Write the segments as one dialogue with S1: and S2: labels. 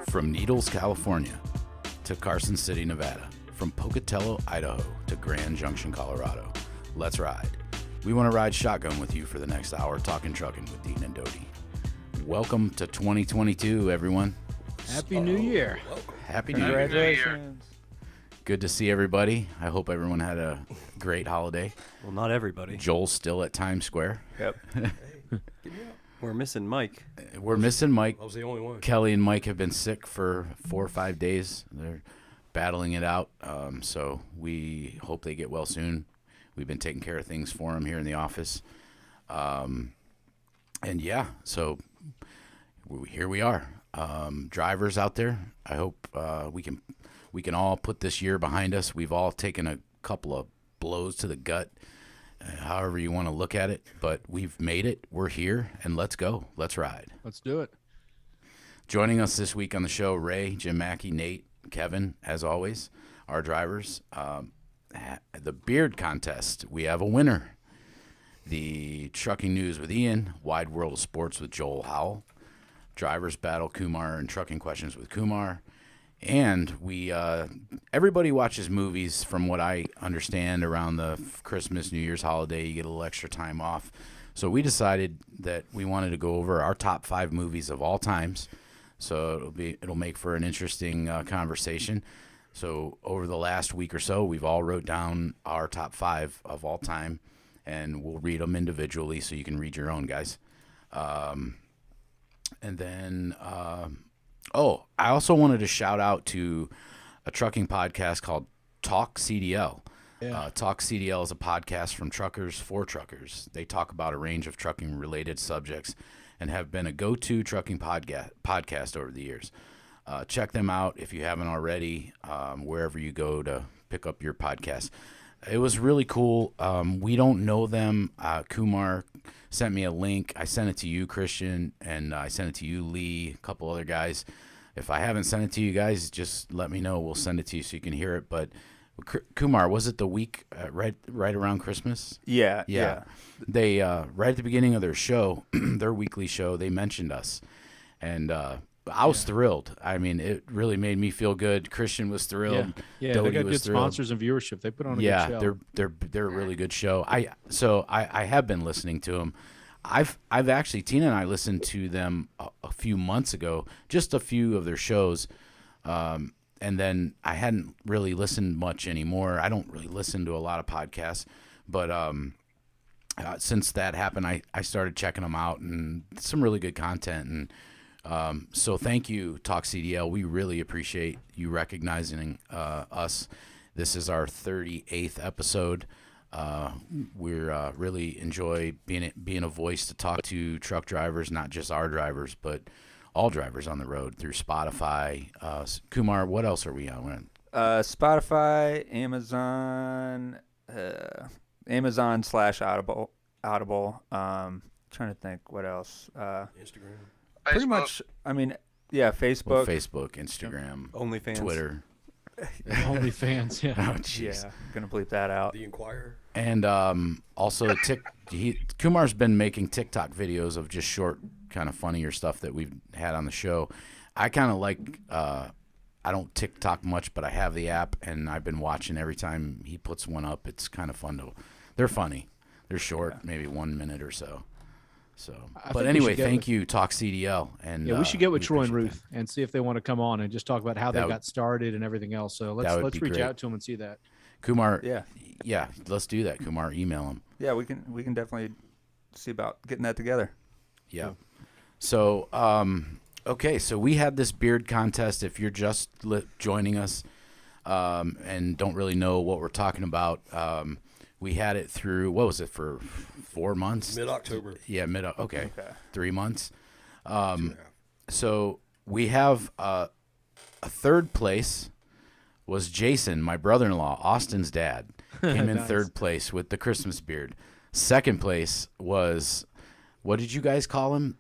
S1: From Needles, California to Carson City, Nevada. From Pocatello, Idaho to Grand Junction, Colorado. Let's ride. We want to ride shotgun with you for the next hour, talking trucking with Deaton and Doty. Welcome to 2022, everyone.
S2: Happy New Year.
S1: Happy New Year.
S3: Congratulations.
S1: Good to see everybody. I hope everyone had a great holiday.
S3: Well, not everybody.
S1: Joel's still at Times Square.
S3: Yep. We're missing Mike.
S1: We're missing Mike.
S4: I was the only one.
S1: Kelly and Mike have been sick for 4 or 5 days. They're battling it out, so we hope they get well soon. We've been taking care of things for them here in the office. And yeah, so here we are. Drivers out there, I hope we can all put this year behind us. We've all taken a couple of blows to the gut, however you want to look at it, but we've made it. We're here, and let's go. Let's ride.
S2: Let's do it.
S1: Joining us this week on the show, Ray, Jim Mackey, Nate, Kevin, as always, our drivers. The beard contest, we have a winner. The trucking news with Ian, Wide World of Sports with Joel Howell, drivers battle Kumar and trucking questions with Kumar. And we everybody watches movies, from what I understand, around the Christmas, New Year's holiday. You get a little extra time off. So we decided that we wanted to go over our top 5 movies of all times. So it'll make for an interesting conversation. So over the last week or so, we've all wrote down our top 5 of all time, and we'll read them individually so you can read your own, guys. And then... I also wanted to shout out to a trucking podcast called Talk CDL.
S2: Yeah.
S1: Talk CDL is a podcast from truckers for truckers. They talk about a range of trucking-related subjects and have been a go-to trucking podcast over the years. Check them out if you haven't already, wherever you go to pick up your podcast. It was really cool. We don't know them. Kumar sent me a link. I sent it to you, Christian, and I sent it to you, Lee, a couple other guys. If I haven't sent it to you guys, just let me know. We'll send it to you so you can hear it. But Kumar, was it the week right around Christmas?
S3: Yeah.
S1: They right at the beginning of their show, their weekly show, they mentioned us, and I was thrilled. I mean, it really made me feel good. Christian was thrilled.
S2: Yeah,
S1: Doty
S2: they got
S1: was
S2: good
S1: thrilled.
S2: sponsors and viewership. They put on a good show.
S1: They're a really good show. I have been listening to them. I've actually, Tina and I listened to them a few months ago, just a few of their shows, and then I hadn't really listened much anymore. I don't really listen to a lot of podcasts, but since that happened, I started checking them out, and some really good content. And so thank you, Talk CDL. We really appreciate you recognizing us. This is our 38th episode. We're really enjoy being a voice to talk to truck drivers, not just our drivers, but all drivers on the road through Spotify. Kumar, what else are we on?
S3: Spotify, Amazon, Amazon/Audible. Trying to think what else.
S4: Instagram.
S3: Pretty much. I mean, yeah, Facebook.
S1: Well, Facebook, Instagram,
S4: OnlyFans.
S1: Twitter.
S2: OnlyFans, yeah.
S1: Oh, jeez.
S3: Yeah, gonna bleep that out.
S4: The Inquirer.
S1: And also, Kumar's been making TikTok videos of just short, kind of funnier stuff that we've had on the show. I kind of like, I don't TikTok much, but I have the app, and I've been watching every time he puts one up. It's kind of fun they're funny. They're short, maybe 1 minute or so. But anyway, thank you, Talk CDL. And
S2: we should get with Troy and
S1: appreciate
S2: Ruth and see if they want to come on and just talk about how they got started and everything else. So let's reach out to them and see that.
S1: Kumar,
S3: Yeah,
S1: let's do that. Kumar, email him.
S3: yeah, we can definitely see about getting that together.
S1: Yeah. So, okay, so we had this beard contest. If you're just joining us and don't really know what we're talking about, we had it through, what was it, for 4 months?
S4: Mid-October.
S1: Yeah, okay. 3 months.
S4: 2.5.
S1: So we have a third place was Jason, my brother-in-law, Austin's dad, came in
S2: Nice.
S1: third place with the Christmas beard. Second place was, what did you guys call him?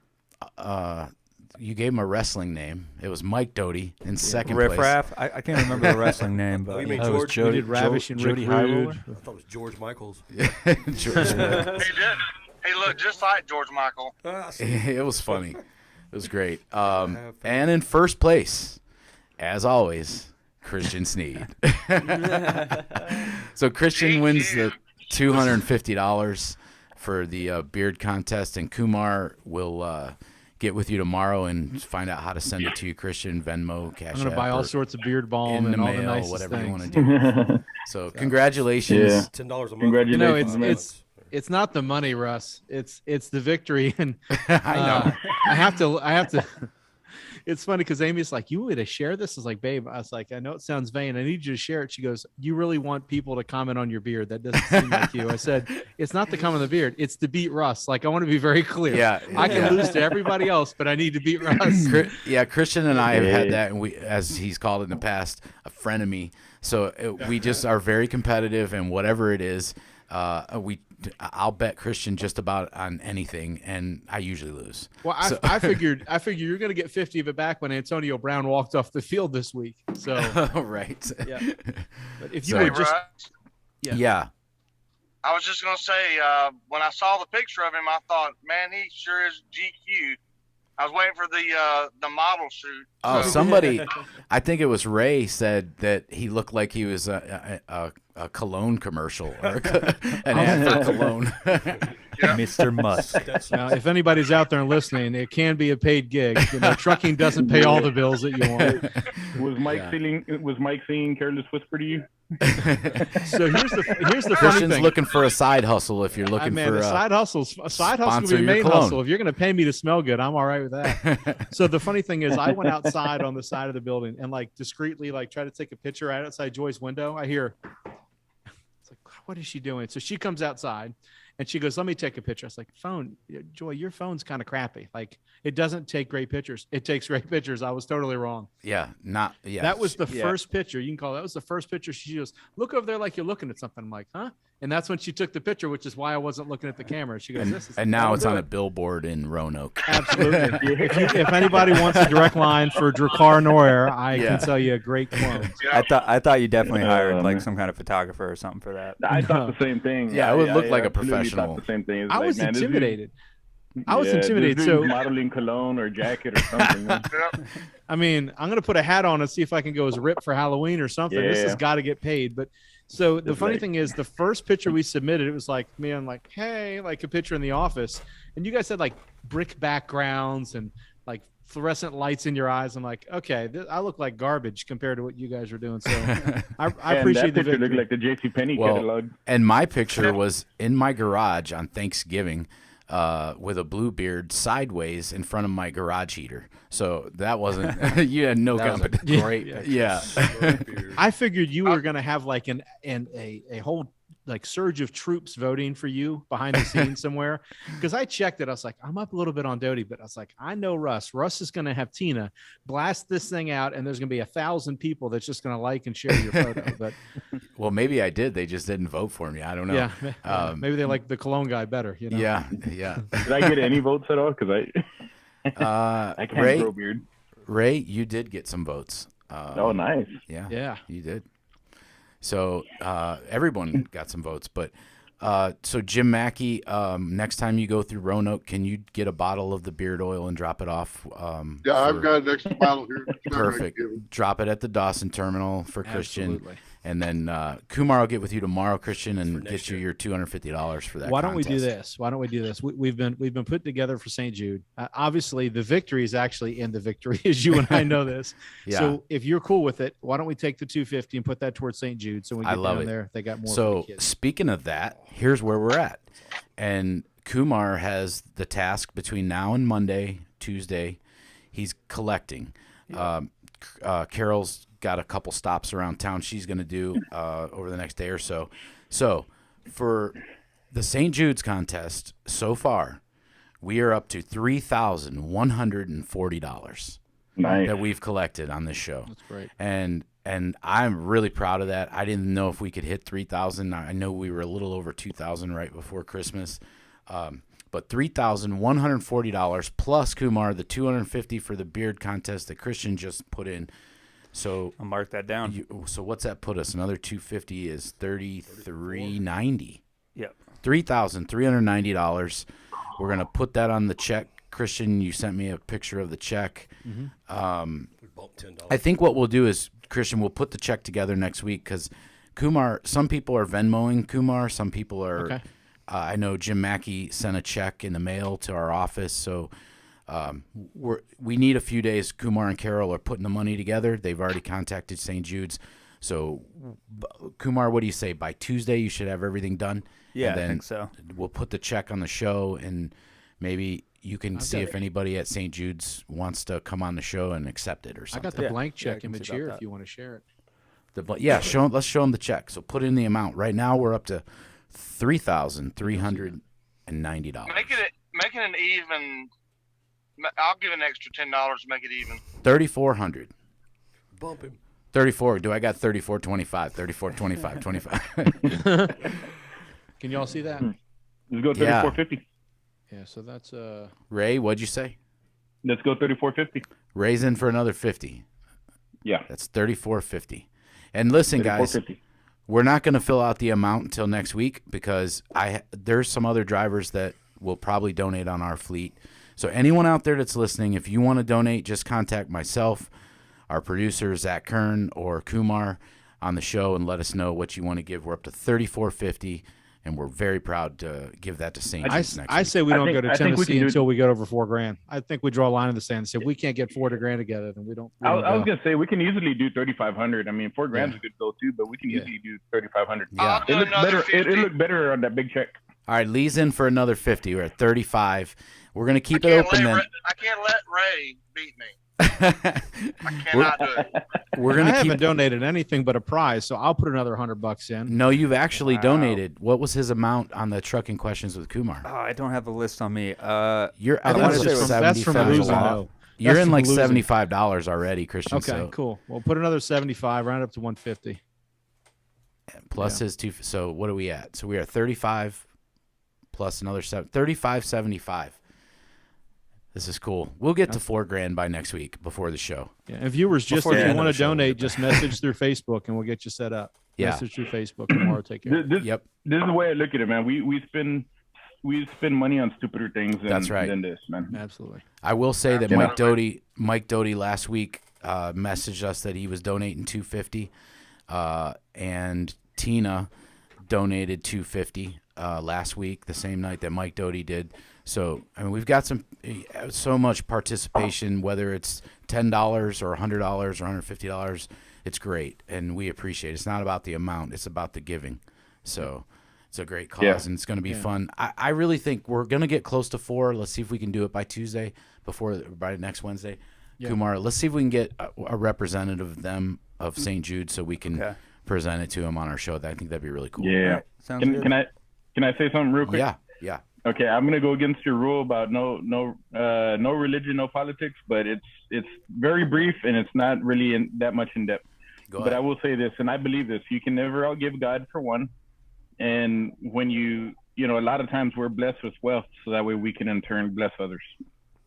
S1: You gave him a wrestling name. It was Mike Doty in second
S3: Riff
S1: place.
S3: Raff. I can't remember the wrestling name,
S4: Oh,
S3: but
S4: you mean
S2: That was
S4: George?
S2: we did Ravish and Rick
S3: Jody
S2: Rude.
S3: Highroller?
S4: I thought it was George Michaels.
S1: George Michael.
S5: He looked just like George Michael.
S4: Ah, I see.
S1: It was funny. It was great. And in first place, as always, Christian Sneed. So Christian wins the $250 for the beard contest, and Kumar will get with you tomorrow and find out how to send it to you, Christian. Venmo, Cash App.
S2: I'm going to buy all sorts of beard balm
S1: in
S2: and
S1: the
S2: all
S1: mail,
S2: the nicest
S1: whatever
S2: things.
S1: you want to do. So congratulations.
S5: Yeah.
S4: $10 a month.
S5: Congratulations.
S2: It's not the money, Russ. It's the victory. And
S1: I know.
S2: I have to. It's funny because Amy's like, you want me to share this? I was like, babe, I was like, I know it sounds vain. I need you to share it. She goes, you really want people to comment on your beard? That doesn't seem like you. I said, it's not to comment on the beard. It's to beat Russ. Like, I want to be very clear.
S1: Yeah.
S2: I can lose to everybody else, but I need to beat Russ.
S1: Yeah, Christian and I have had that, and we, as he's called it in the past, a frenemy. So we just are very competitive, and whatever it is, I'll bet Christian just about on anything, and I usually lose.
S2: Well, I figured you're going to get 50 of it back when Antonio Brown walked off the field this week. So
S1: right.
S2: Yeah. But if you
S1: So-
S2: would just
S1: Yeah.
S6: I was just going to say, when I saw the picture of him, I thought, man, he sure is GQ. I was waiting for the model shoot.
S1: Oh,
S6: So-
S1: somebody, I think it was Ray, said that he looked like he was a Cologne commercial or an ad for Cologne.
S3: Mr. Musk.
S2: now, if anybody's out there and listening, it can be a paid gig. You know, trucking doesn't pay all the bills that you want.
S5: Was Mike singing "Careless Whisper" to you?
S2: So here's the funny
S1: Christian's
S2: thing.
S1: looking for a side hustle if you're looking for
S2: a side hustle will
S1: sponsor
S2: be a
S1: your
S2: main
S1: cologne.
S2: hustle. If you're going to pay me to smell good, I'm all right with that. So the funny thing is, I went outside on the side of the building and like discreetly like try to take a picture right outside Joy's window. I hear, it's like, what is she doing? So she comes outside and she goes, let me take a picture. I was like, Joy, your phone's kind of crappy. Like, it doesn't take great pictures. It takes great pictures. I was totally wrong.
S1: Yeah.
S2: That was the first picture. You can call that was the first picture. She goes, look over there like you're looking at something. I'm like, huh? And that's when she took the picture, which is why I wasn't looking at the camera. She goes, this is
S1: And now
S2: I'll
S1: it's
S2: do
S1: on
S2: it.
S1: a billboard in Roanoke.
S2: Absolutely. If anybody wants a direct line for Dracar Noir, I
S1: Yeah.
S2: can sell you a great clone.
S3: I thought you definitely hired
S5: man.
S3: like some kind of photographer or something for that.
S5: I thought the same thing.
S1: Yeah, it would look like a
S5: absolutely
S1: professional.
S5: Thought the same thing. It's
S2: I
S5: like,
S2: was
S5: man, this dude-
S2: intimidated. I was
S5: yeah,
S2: intimidated.
S5: This
S2: So,
S5: dude's modeling cologne or jacket or something.
S2: I mean, I'm going to put a hat on and see if I can go as Rip for Halloween or something. This has
S5: Yeah.
S2: got to get paid. But so the
S5: Just
S2: funny
S5: like-
S2: thing is, the first picture we submitted, it was like me. I'm like, hey, like a picture in the office. And you guys had like brick backgrounds and like fluorescent lights in your eyes. I'm like, okay, I look like garbage compared to what you guys are doing. So I
S5: And
S2: appreciate
S5: that
S2: the
S5: picture
S2: victory.
S5: looked like the JCPenney
S1: Well,
S5: catalog.
S1: And my picture was in my garage on Thanksgiving with a blue beard sideways in front of my garage heater. So that wasn't, you had no
S3: That was a
S1: competition.
S3: great
S2: Yeah.
S3: picture.
S1: Yeah.
S2: I figured you were going to have like a whole like surge of troops voting for you behind the scenes somewhere. Because I checked it. I was like, I'm up a little bit on Doty, but I was like, I know Russ. Russ is going to have Tina blast this thing out, and there's going to be 1,000 people that's just going to like and share your photo. But
S1: Well, maybe I did. They just didn't vote for me. I don't know.
S2: yeah, maybe they like the Cologne guy better. You know?
S1: Yeah.
S5: Did I get any votes at all? Because I can't
S1: Ray,
S5: grow beard.
S1: Ray, you did get some votes.
S5: Oh, nice.
S1: Yeah.
S2: Yeah.
S1: You did. So everyone got some votes, but so Jim Mackey, next time you go through Roanoke, can you get a bottle of the beard oil and drop it off?
S7: Yeah, I've got an extra bottle here.
S1: Perfect. Drop it at the Dawson terminal for Christian,
S2: Absolutely.
S1: and then Kumar will get with you tomorrow, Christian, and get
S4: next
S1: you
S4: year.
S1: your $250 for that.
S2: Why don't we do
S1: contest.
S2: this? We've been put together for St. Jude. Obviously, the victory is actually in the victory, as you and I know this.
S1: Yeah.
S2: So if you're cool with it, why don't we take the 250 and put that towards St. Jude? So when we
S1: I
S2: get
S1: love
S2: down
S1: it.
S2: there, they got more. for
S1: So
S2: the kids.
S1: speaking of that, here's where we're at, and Kumar has the task between now and Monday, Tuesday. He's collecting. Carol's got a couple stops around town she's going to do over the next day or so. So for the St. Jude's contest so far, we are up to $3,140
S5: Nice.
S1: that we've collected on this show.
S2: That's great.
S1: And I'm really proud of that. I didn't know if we could hit 3,000. I know we were a little over 2,000 right before Christmas. But $3,140 plus Kumar, the $250 for the beard contest that Christian just put in. So
S3: I'll mark that down.
S1: so what's that put us? Another $250 is $3,390.
S3: Yep.
S1: $3,390. We're gonna put that on the check Christian, you sent me a picture of the check.
S4: We bumped $10.
S1: I think what we'll do is, Christian, we'll put the check together next week because Kumar, some people are Venmoing Kumar. Some people are,
S2: Okay.
S1: I know Jim Mackey sent a check in the mail to our office. So we need a few days. Kumar and Carol are putting the money together. They've already contacted St. Jude's. So, Kumar, what do you say? By Tuesday, you should have everything done?
S3: Yeah,
S1: And then
S3: I think so.
S1: We'll put the check on the show, and maybe you can see if anybody at St. Jude's wants to come on the show and accept it or
S2: I
S1: something.
S2: got the
S3: Yeah.
S2: blank
S3: Yeah, I
S2: check
S3: can see
S2: image
S3: about
S2: here
S3: that.
S2: if you want to share it.
S1: Let's show them the check. So put in the amount. Right now we're up to $3,390.
S6: Make it an even. I'll give an extra $10 to make it even.
S1: 3,400.
S4: Bump him.
S1: 34. Do I got 34.25? 34.25. 25.
S2: Can y'all see that?
S5: Let's go
S1: Yeah.
S5: 34.50.
S2: Yeah. So that's
S1: Ray, what'd you say?
S5: Let's go 34.50.
S1: Ray's in for another 50.
S5: Yeah.
S1: That's 34.50. And listen, guys,
S5: 34.50.
S1: we're not going to fill out the amount until next week because there's some other drivers that will probably donate on our fleet. So anyone out there that's listening, if you want to donate, just contact myself, our producer, Zach Kern, or Kumar on the show and let us know what you want to give. We're up to $34.50, and we're very proud to give that to St. Jude's next
S2: I
S1: week.
S2: say we
S5: I
S2: don't
S5: think-
S2: go to
S5: I think we
S2: Tennessee
S5: can do-
S2: until we get over $4,000. I think we draw a line in the sand and say if we can't get $4,000 together, then we don't.
S5: I was
S2: go.
S5: gonna say we can easily do 3,500. I mean, $4,000 is a good goal too, but we can easily do 3,500.
S1: Yeah.
S6: I'll do
S5: It looks
S6: another
S5: better.
S6: 50.
S5: It looked better on that big check.
S1: All right, Lee's in for another 50. We're at 35. We're going to keep it
S6: I
S1: open then.
S6: can't let Ray beat me. I cannot do it.
S1: We're
S2: I
S1: going to
S2: haven't
S1: keep
S2: donated anything but a prize, so I'll put another $100 in.
S1: No, you've actually
S3: Wow.
S1: donated. What was his amount on the trucking questions with Kumar?
S3: Oh, I don't have the list on me.
S1: You're
S2: I
S1: out
S2: think
S1: of
S3: wanna
S2: that's,
S3: say
S2: just
S3: it was
S2: that's from
S1: 75.
S2: losing, though.
S1: You're
S2: That's
S1: in
S2: from
S1: like
S2: losing.
S1: $75 already, Christian.
S2: Okay,
S1: So
S2: cool. We'll put another 75, round up to 150.
S1: plus his two. So what are we at? So we are 35 plus another 35.75. This is cool. We'll get to $4,000 by next week before the show.
S2: Yeah, and viewers, just
S3: Before
S2: if
S3: the
S2: you
S3: end of
S2: want
S3: the
S2: to
S3: show, we'll
S2: donate,
S3: get
S2: just message through Facebook and we'll get you set up.
S1: Yeah.
S2: Message through Facebook and Maura will take care of it.
S5: This
S1: Yep.
S5: is the way I look at it, man. We spend money on stupider things
S1: That's right.
S5: than this, man.
S2: Absolutely.
S1: I will say that
S5: Yeah.
S1: Mike Doty last week messaged us that he was donating $250, and Tina donated $250 last week, the same night that Mike Doty did. So I mean, we've got so much participation, whether it's $10 or $100 or $150. It's great, and we appreciate it. It's not about the amount; it's about the giving. So it's a great cause,
S5: Yeah.
S1: and it's going to be fun. I really think we're going to get close to 4. Let's see if we can do it by Tuesday, by next Wednesday.
S2: Yeah.
S1: Kumar, let's see if we can get a representative of them of St. Jude so we can
S3: Okay.
S1: present it to him on our show. I think that'd be really cool.
S5: Yeah.
S3: Sounds good.
S5: Can I say something real quick?
S1: Yeah.
S5: Okay, I'm gonna go against your rule about no religion, no politics, but it's very brief and it's not really that much in depth.
S1: Go
S5: But
S1: ahead.
S5: I will say this, and I believe this: you can never outgive God for one. And when you know, a lot of times we're blessed with wealth, so that way we can in turn bless others.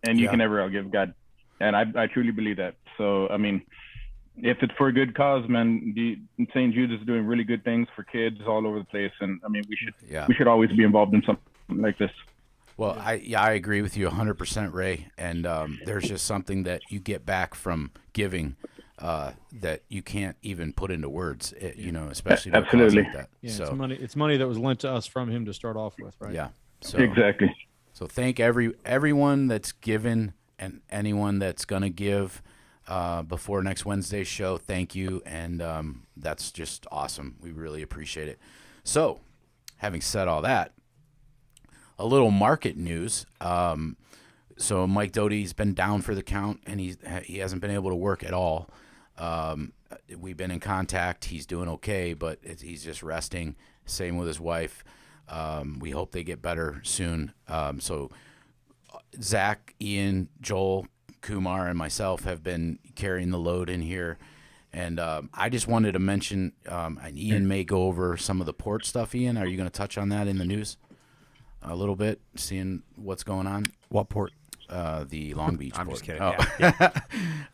S5: And you
S1: Yeah.
S5: can never outgive God, and I truly believe that. So I mean, if it's for a good cause, man, St. Jude is doing really good things for kids all over the place, and I mean,
S1: Yeah.
S5: we should always be involved in something like this.
S1: Well, I agree with you 100%, Ray. And there's just something that you get back from giving that you can't even put into words. Especially to a cause
S5: Absolutely.
S1: like that.
S2: Yeah,
S1: So
S2: it's money that was lent to us from him to start off with, right?
S1: yeah. So
S5: Exactly.
S1: So thank everyone that's given and anyone that's gonna give before next Wednesday's show. Thank you, and that's just awesome. We really appreciate it. So, having said all that, a little market news. So Mike Doty's been down for the count, and he hasn't been able to work at all. We've been in contact. He's doing okay, but he's just resting. Same with his wife. We hope they get better soon. So Zach, Ian, Joel, Kumar, and myself have been carrying the load in here. And I just wanted to mention, and Ian may go over some of the port stuff. Ian, are you going to touch on that in the news a little bit, seeing what's going on?
S3: What port?
S1: The Long Beach
S3: I'm
S1: port.
S3: just kidding.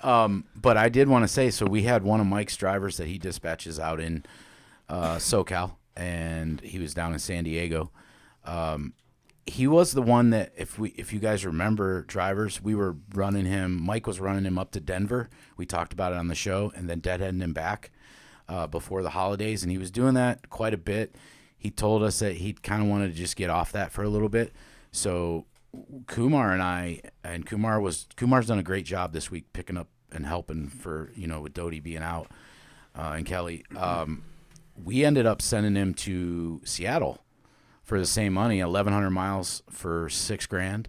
S1: Oh. But I did want to say, so we had one of Mike's drivers that he dispatches out in SoCal, and he was down in San Diego. he was the one that if you guys remember, drivers, we were running him. Mike was running him up to Denver. We talked about it on the show, and then deadheading him back before the holidays, and he was doing that quite a bit. He told us that he kind of wanted to just get off that for a little bit. So Kumar and Kumar's done a great job this week picking up and helping for, with Doty being out and Kelly. We ended up sending him to Seattle for the same money, 1,100 miles for $6,000.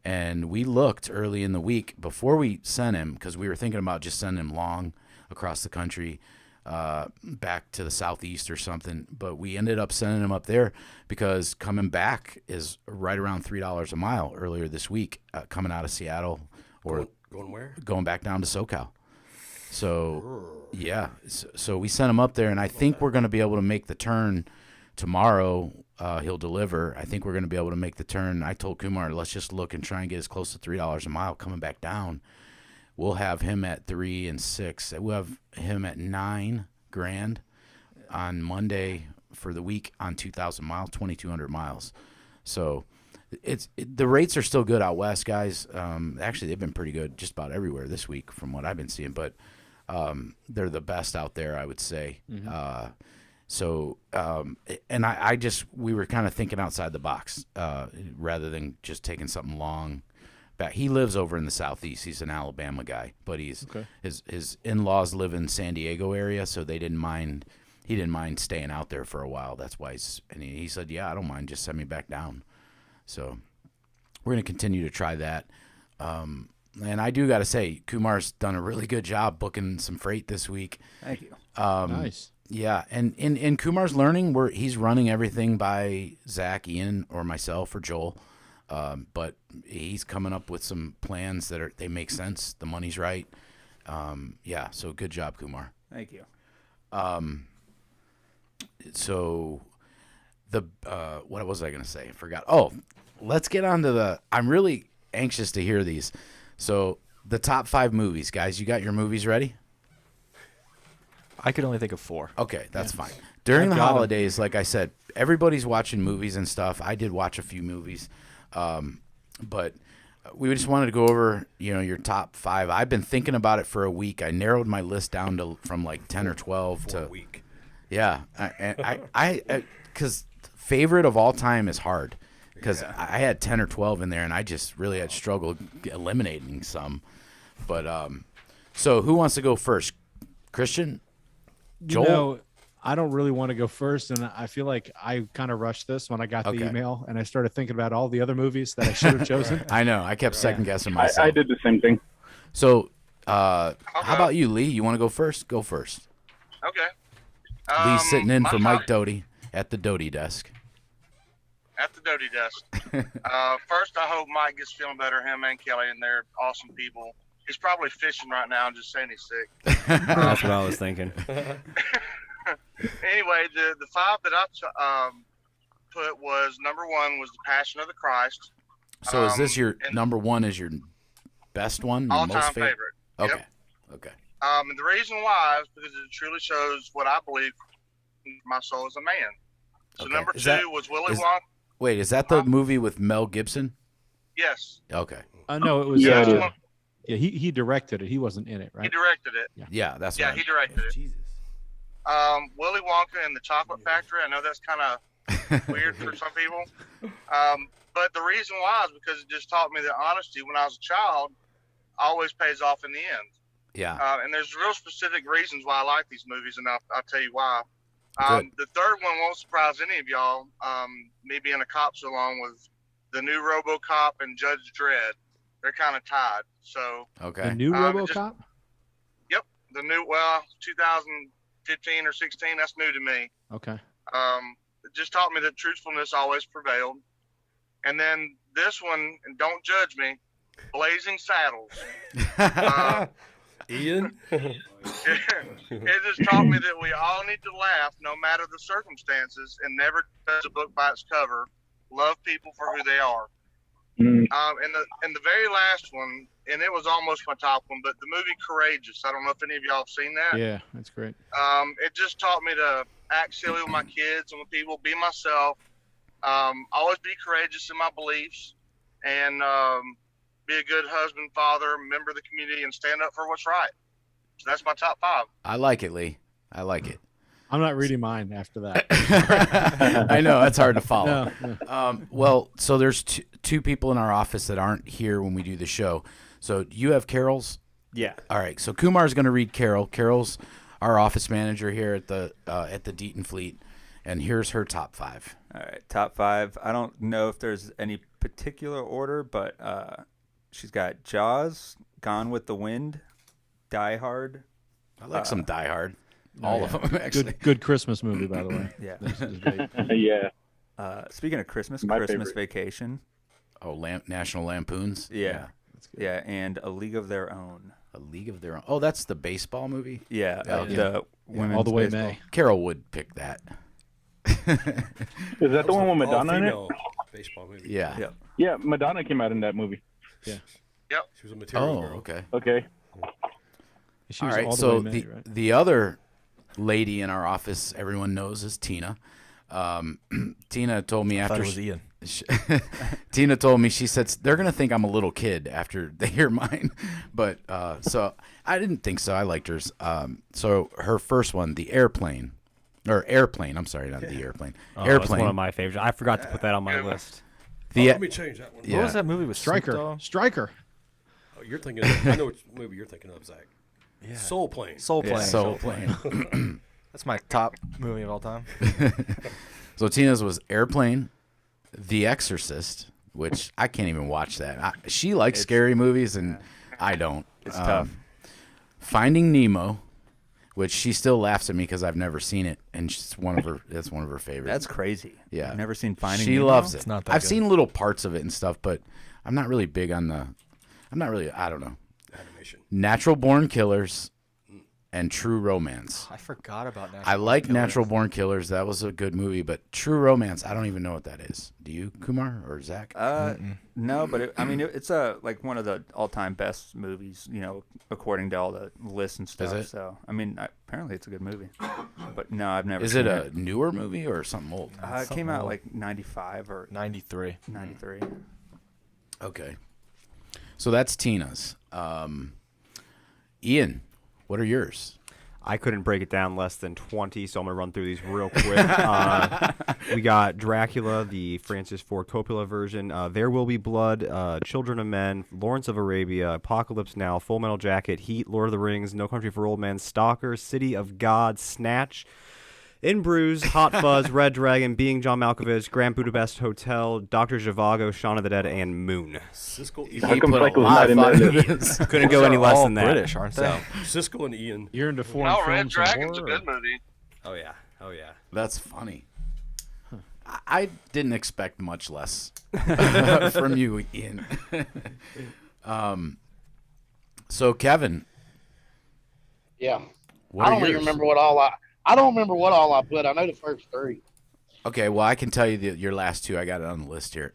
S1: And we looked early in the week before we sent him, because we were thinking about just sending him long across the country, back to the southeast or something. But we ended up sending him up there because coming back is right around $3 a mile earlier this week, coming out of Seattle or
S4: going where?
S1: Going back down to SoCal. So, yeah. So we sent him up there, and I think we're going to be able to make the turn tomorrow. He'll deliver. I think we're going to be able to make the turn. I told Kumar, let's just look and try and get as close to $3 a mile coming back down. We'll have him at 3 and 6. We'll have him at $9,000 on Monday for the week on 2,000 miles, 2,200 miles. So the rates are still good out west, guys. Actually, they've been pretty good just about everywhere this week from what I've been seeing. But they're the best out there, I would say. Mm-hmm. We were kind of thinking outside the box rather than just taking something long back. He lives over in the southeast. He's an Alabama guy, but his in-laws live in San Diego area, so they didn't mind. He didn't mind staying out there for a while. That's why he said, "Yeah, I don't mind. Just send me back down." So we're going to continue to try that. And I do got to say, Kumar's done a really good job booking some freight this week.
S3: Thank you.
S2: Nice.
S1: Yeah, and in Kumar's learning, he's running everything by Zach, Ian, or myself or Joel. But he's coming up with some plans they make sense. The money's right. Yeah, so good job, Kumar.
S3: Thank you.
S1: So what was I going to say? I forgot. Oh, let's get on to I'm really anxious to hear these. So the top 5 movies, guys. You got your movies ready?
S8: I could only think of 4.
S1: Okay, that's fine. During the holidays, like I said, everybody's watching movies and stuff. I did watch a few movies, but we just wanted to go over, your top 5. I've been thinking about it for a week. I narrowed my list down from like 10 or 12 to
S4: a week.
S1: Yeah, I because favorite of all time is hard because I had 10 or 12 in there, and I just really had struggled eliminating some. But so who wants to go first? Christian? Joel?
S2: I don't really want to go first, and I feel like I kind of rushed this when I got the email, and I started thinking about all the other movies that I should have chosen.
S1: I know. I kept second-guessing myself.
S5: I did the same thing.
S1: So how about you, Lee? You want to go first? Go first.
S6: Okay.
S1: Lee's sitting in for Mike Doty at the Doty desk.
S6: At the Doty desk. First, I hope Mike gets feeling better. Him and Kelly, and they're awesome people. He's probably fishing right now and just saying he's sick.
S8: That's what I was thinking.
S6: Anyway, the 5 that I put was number 1 was The Passion of the Christ.
S1: So is this your number 1 is your best one? Your
S6: All-time
S1: most
S6: favorite.
S1: Okay.
S6: Yep.
S1: Okay.
S6: And the reason why is because it truly shows what I believe my soul is a man. So
S1: Okay.
S6: number 2 was Willy Wonka.
S1: Wait, is that the movie with Mel Gibson?
S6: Yes.
S1: Okay.
S2: No, it was.
S5: Yeah.
S2: He directed it. He wasn't in it, right?
S6: He directed it.
S1: Yeah, that's
S6: Yeah,
S1: right.
S6: he directed it.
S8: Jesus.
S6: Willy Wonka and the Chocolate Factory. I know that's kind of weird for some people. But the reason why is because it just taught me that honesty when I was a child always pays off in the end.
S1: Yeah.
S6: And there's real specific reasons why I like these movies, and I'll tell you why.
S1: Good.
S6: The third one won't surprise any of y'all. Me being a cop so long with the new RoboCop and Judge Dredd. They're kind of tied. So
S1: Okay.
S2: The new RoboCop?
S6: Yep, the new 2015 or 16. That's new to me.
S2: Okay.
S6: It just taught me that truthfulness always prevailed. And then this one, and don't judge me, Blazing Saddles.
S4: Ian?
S6: It just taught me that we all need to laugh no matter the circumstances and never judge a book by its cover. Love people for who they are. And the very last one, and it was almost my top one, but the movie Courageous. I don't know if any of y'all have seen that.
S2: Yeah, that's great.
S6: It just taught me to act silly with my kids and with people, be myself, Always be courageous in my beliefs, and be a good husband, father, member of the community, and stand up for what's right. So that's my top 5.
S1: I like it, Lee. I like it.
S2: I'm not reading mine after that.
S1: I know that's hard to follow.
S2: No.
S1: Well, so there's two people in our office that aren't here when we do the show. So you have Carol's.
S8: Yeah.
S1: All right. So Kumar's going to read Carol. Carol's our office manager here at the Deaton Fleet, and here's her top 5.
S3: All right, top 5. I don't know if there's any particular order, but she's got Jaws, Gone with the Wind, Die Hard.
S1: I like some Die Hard. All of them, actually.
S2: Good Christmas movie, by the way.
S3: Yeah.
S5: Yeah.
S3: Speaking of Christmas,
S5: My
S3: Christmas
S5: favorite.
S3: Vacation.
S1: Oh, National Lampoons.
S3: Yeah. Yeah, and A League of Their Own.
S1: A League of Their Own. Oh, that's the baseball movie.
S3: Yeah,
S1: Okay.
S3: the women's
S2: All the way
S3: baseball.
S2: May.
S1: Carol would pick that.
S5: Is that the one with Madonna in it?
S4: All-female baseball movie.
S1: Yeah.
S3: Yeah.
S5: Yeah, Madonna came out in that movie.
S4: She was a material
S1: Oh,
S4: girl.
S1: okay.
S5: Okay.
S2: She
S1: All
S2: was
S1: right.
S2: all the
S1: So
S2: way May, right?
S1: the other lady in our office, everyone knows, is Tina. Tina told me
S8: I thought
S1: after
S8: it was Ian.
S1: Tina told me, she said they're gonna think I'm a little kid after they hear mine, but so I didn't think so. I liked hers. So her first one, the airplane. I'm sorry, not the airplane.
S8: Oh,
S1: Airplane.
S8: That's one of my favorites. I forgot to put that on my list.
S1: The
S4: Let me change that one.
S1: Yeah.
S8: What was that movie with Snoop Dogg?
S2: Striker.
S4: Oh, you're thinking of, I know which movie you're thinking of, Zach.
S8: Yeah.
S4: Soul Plane.
S8: Soul Plane.
S1: Soul Plane.
S8: That's my top movie of all time.
S1: So Tina's was Airplane, The Exorcist, which I can't even watch that. She likes scary movies, and I don't.
S3: It's tough.
S1: Finding Nemo, which she still laughs at me because I've never seen it, and that's one of her favorites.
S3: That's crazy.
S1: Yeah.
S3: I've never seen Finding
S1: She
S3: Nemo?
S1: loves it.
S8: It's not that
S1: I've
S8: good.
S1: seen little parts of it and stuff, but I'm not really big on I don't know.
S4: Animation.
S1: Natural Born Killers and True Romance.
S8: I forgot about that.
S1: I like Natural Born Killers. That was a good movie, but True Romance, I don't even know what that is. Do you, Kumar or Zach?
S3: No, but it's like one of the all-time best movies, according to all the lists and stuff.
S1: it?
S3: So, apparently it's a good movie. But no, I've never
S1: Is
S3: seen
S1: it a newer movie or something old?
S3: it came out like 95 or
S8: 93.
S3: 93.
S1: Okay. So that's Tina's. Ian, what are yours?
S9: I couldn't break it down less than 20, so I'm going to run through these real quick. We got Dracula, the Francis Ford Coppola version, There Will Be Blood, Children of Men, Lawrence of Arabia, Apocalypse Now, Full Metal Jacket, Heat, Lord of the Rings, No Country for Old Men, Stalker, City of God, Snatch, In Bruges, Hot Fuzz, Red Dragon, Being John Malkovich, Grand Budapest Hotel, Dr. Zhivago, Shaun of the Dead, and Moon.
S4: Cisco,
S5: How come
S4: Ian.
S5: Psycho's not in that list?
S1: this.
S9: Couldn't go any less than that.
S8: British, aren't they?
S4: Cisco and Ian.
S2: You're into foreign
S6: No, Red
S2: films
S6: Dragon's a
S2: and horror?
S6: good movie.
S9: Oh, yeah. Oh, yeah.
S1: That's funny. I didn't expect much less from you, Ian. So Kevin,
S10: Yeah.
S1: what
S10: I
S1: are
S10: don't even
S1: yours?
S10: remember what all I don't remember what all I put. I know the first 3.
S1: Okay, well I can tell you your last 2. I got it on the list here.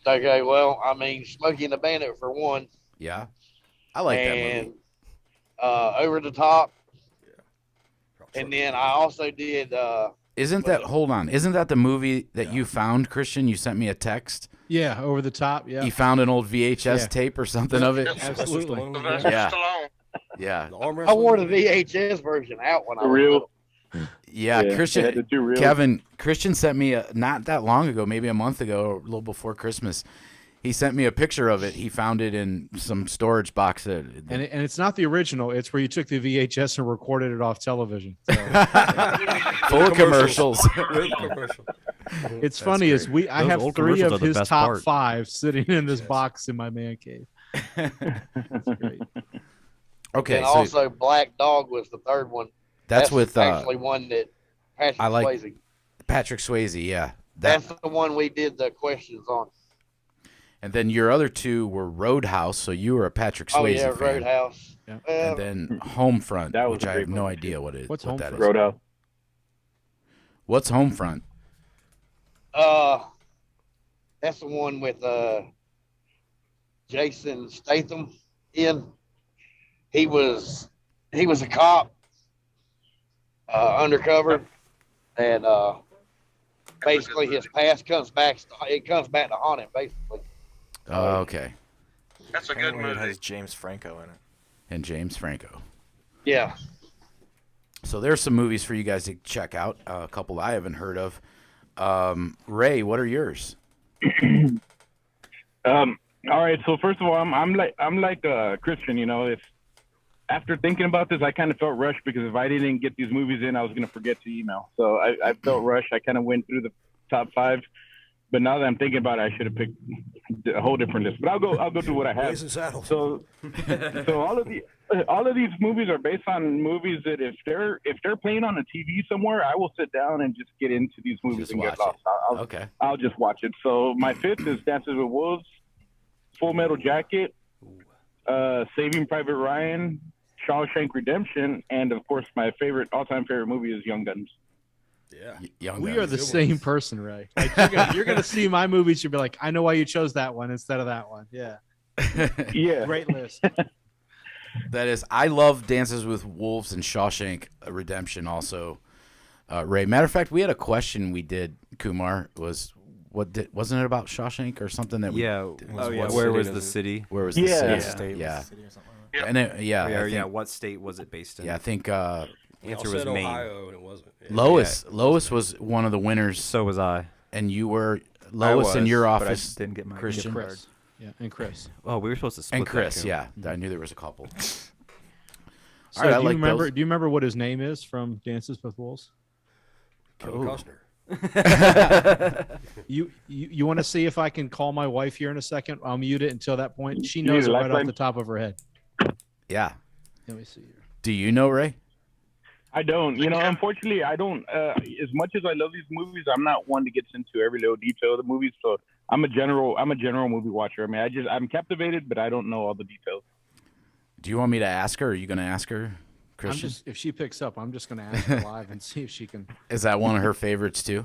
S10: Okay, well, Smokey and the Bandit for one.
S1: Yeah, I like that
S10: and
S1: movie.
S10: Over the Top. And then I also did
S1: Isn't that the movie that you found, Christian? You sent me a text.
S2: Yeah, Over the Top. Yeah.
S1: You found an old VHS tape or something of it.
S2: Absolutely.
S6: Sylvester
S1: Yeah.
S6: Stallone.
S1: Yeah,
S4: The arm
S10: I wore the
S4: wrestling?
S10: VHS version out when I
S5: For
S10: was
S5: real?
S10: little.
S1: yeah.
S5: They had
S1: Christian,
S5: to do real.
S1: Christian sent me not that long ago, maybe a month ago, or a little before Christmas. He sent me a picture of it. He found it in some storage box.
S2: And it's not the original. It's where you took the VHS and recorded it off television. So
S1: full of commercials.
S4: With commercial.
S2: it's funny is I
S9: Those
S2: have
S9: old
S2: 3
S9: commercials are
S2: of
S9: the
S2: his
S9: best
S2: top
S9: part.
S2: 5 sitting in this box in my man cave. That's great.
S1: Okay,
S10: And
S1: so
S10: also Black Dog was the third one.
S1: that's with
S10: actually one that Patrick
S1: I like-
S10: Swayze.
S1: Patrick Swayze. Yeah,
S10: That's the one we did the questions on.
S1: and then your other 2 were Roadhouse. So you were a Patrick
S10: Oh
S1: Swayze
S10: yeah,
S1: fan.
S10: Roadhouse.
S2: Yeah.
S1: And then Homefront,
S5: That was
S1: which
S5: a
S1: I
S5: great
S1: have no
S5: movie,
S1: idea
S5: too.
S1: what that is.
S2: What's
S1: What that
S2: Homefront?
S1: is.
S5: Roadhouse.
S1: What's Homefront?
S10: That's the one with Jason Statham in. He was a cop undercover, and basically his past comes back. It comes back to haunt him, basically.
S1: Oh, okay.
S6: That's a good
S8: Apparently
S6: movie.
S8: It has James Franco in it.
S1: And James Franco.
S10: Yeah.
S1: So there's some movies for you guys to check out. A couple I haven't heard of. Ray, what are yours?
S5: All right. So first of all, I'm like Christian. You know, if after thinking about this, I kind of felt rushed because if I didn't get these movies in, I was gonna forget to email. So I felt rushed. I kind of went through the top 5, but now that I'm thinking about it, I should have picked a whole different list. But I'll go through what I have.
S4: Blazing Saddles.
S5: So all of these movies are based on movies that if they're playing on a TV somewhere, I will sit down and just get into these movies
S1: Just
S5: and
S1: watch
S5: get lost.
S1: Okay.
S5: I'll just watch it. So my 5th is Dances with Wolves, Full Metal Jacket, Saving Private Ryan, Shawshank Redemption, and of course my all-time favorite movie is Young Guns.
S4: Yeah.
S1: Young
S2: We
S1: Guns.
S2: are the same person, Ray. Like, you're gonna see my movies. You'll be like, I know why you chose that one instead of that one. Yeah.
S5: Yeah.
S2: Great list.
S1: That is, I love Dances with Wolves and Shawshank Redemption also. Ray, matter of fact, we had a question we did, Kumar, wasn't it about Shawshank or something that we
S9: where was the city?
S1: Where was the
S5: Yeah.
S1: city?
S8: State
S1: Yeah.
S8: was the city or something like that.
S1: And it, I think,
S9: what state was it based in?
S1: yeah, I think
S4: We
S1: answer
S4: all
S1: was
S4: said
S1: Maine.
S4: Ohio, and it wasn't. Yeah.
S1: Lois was one of the winners,
S9: So was I.
S1: and you were Lois in your
S3: but I
S1: office.
S3: just didn't get my
S1: Christian.
S3: gift
S2: Chris. Yeah, and Chris.
S9: Oh, we were supposed to split
S1: And Chris,
S9: that, too.
S1: yeah, I knew there was a couple.
S2: So
S1: All right, I
S2: do you
S1: like
S2: remember?
S1: those.
S2: Do you remember what his name is from Dances with Wolves?
S4: Kevin Costner.
S2: You want to see if I can call my wife here in a second? I'll mute it until that point. She knows it
S5: need a
S2: right off
S5: lifeline?
S2: the top of her head.
S1: Yeah.
S2: Let me see here.
S1: Do you know, Ray?
S5: I don't. You know, unfortunately, I don't. As much as I love these movies, I'm not one that gets into every little detail of the movies. So I'm a general movie watcher. I mean, I'm captivated, but I don't know all the details.
S1: Do you want me to ask her? Or are you going to ask her, Christian?
S2: If she picks up, I'm just going to ask her live and see if she can.
S1: Is that one of her favorites too?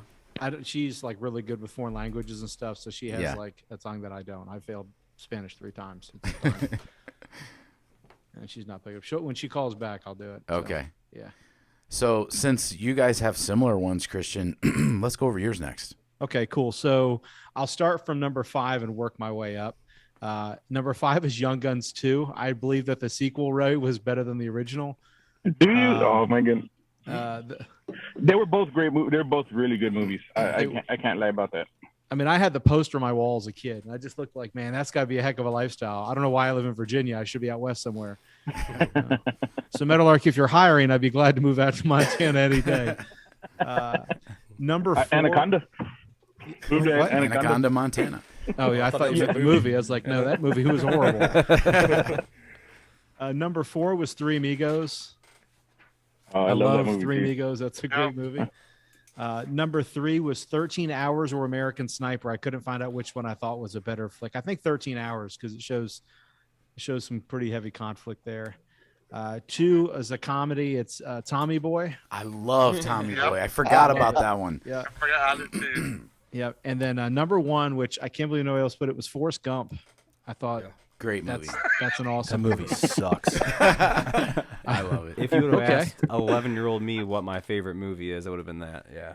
S2: She's like really good with foreign languages and stuff, so she has
S1: Yeah.
S2: like a tongue that I don't. I failed Spanish 3 times. It's fine. And she's not picking up. When she calls back, I'll do it. So,
S1: Okay.
S2: yeah.
S1: So since you guys have similar ones, Christian, let's go over yours next.
S2: Okay, cool. So I'll start from number 5 and work my way up. Number 5 is Young Guns 2. I believe that the sequel, Ray, was better than the original.
S5: Do you? Oh my goodness. They were both great movies. They're both really good movies. I can't lie about that.
S2: I mean, I had the poster on my wall as a kid, and I just looked like, man, that's got to be a heck of a lifestyle. I don't know why I live in Virginia. I should be out west somewhere. So, Metalark, if you're hiring, I'd be glad to move out to Montana any day. Number 4.
S5: Anaconda. Moved to
S2: What?
S1: Anaconda, Montana.
S2: Oh, yeah, I thought you meant the movie. I was like, no, that movie was horrible. Number 4 was Three Amigos.
S5: Oh, I love that movie.
S2: Three
S5: too.
S2: Amigos. That's a great movie. Number 3 was 13 Hours or American Sniper. I couldn't find out which one I thought was a better flick. I think 13 Hours because it shows some pretty heavy conflict there. 2 is a comedy. It's Tommy Boy.
S1: I love Tommy Boy. I forgot about that one.
S2: Yeah.
S6: I forgot I did too.
S2: Yeah. And then number 1, which I can't believe nobody else put it, was Forrest Gump. I thought
S1: Great movie.
S2: that's an awesome
S8: That movie sucks.
S1: I love it.
S9: If you would have
S2: Okay.
S9: asked 11-year-old me what my favorite movie is, it would have been that. Yeah.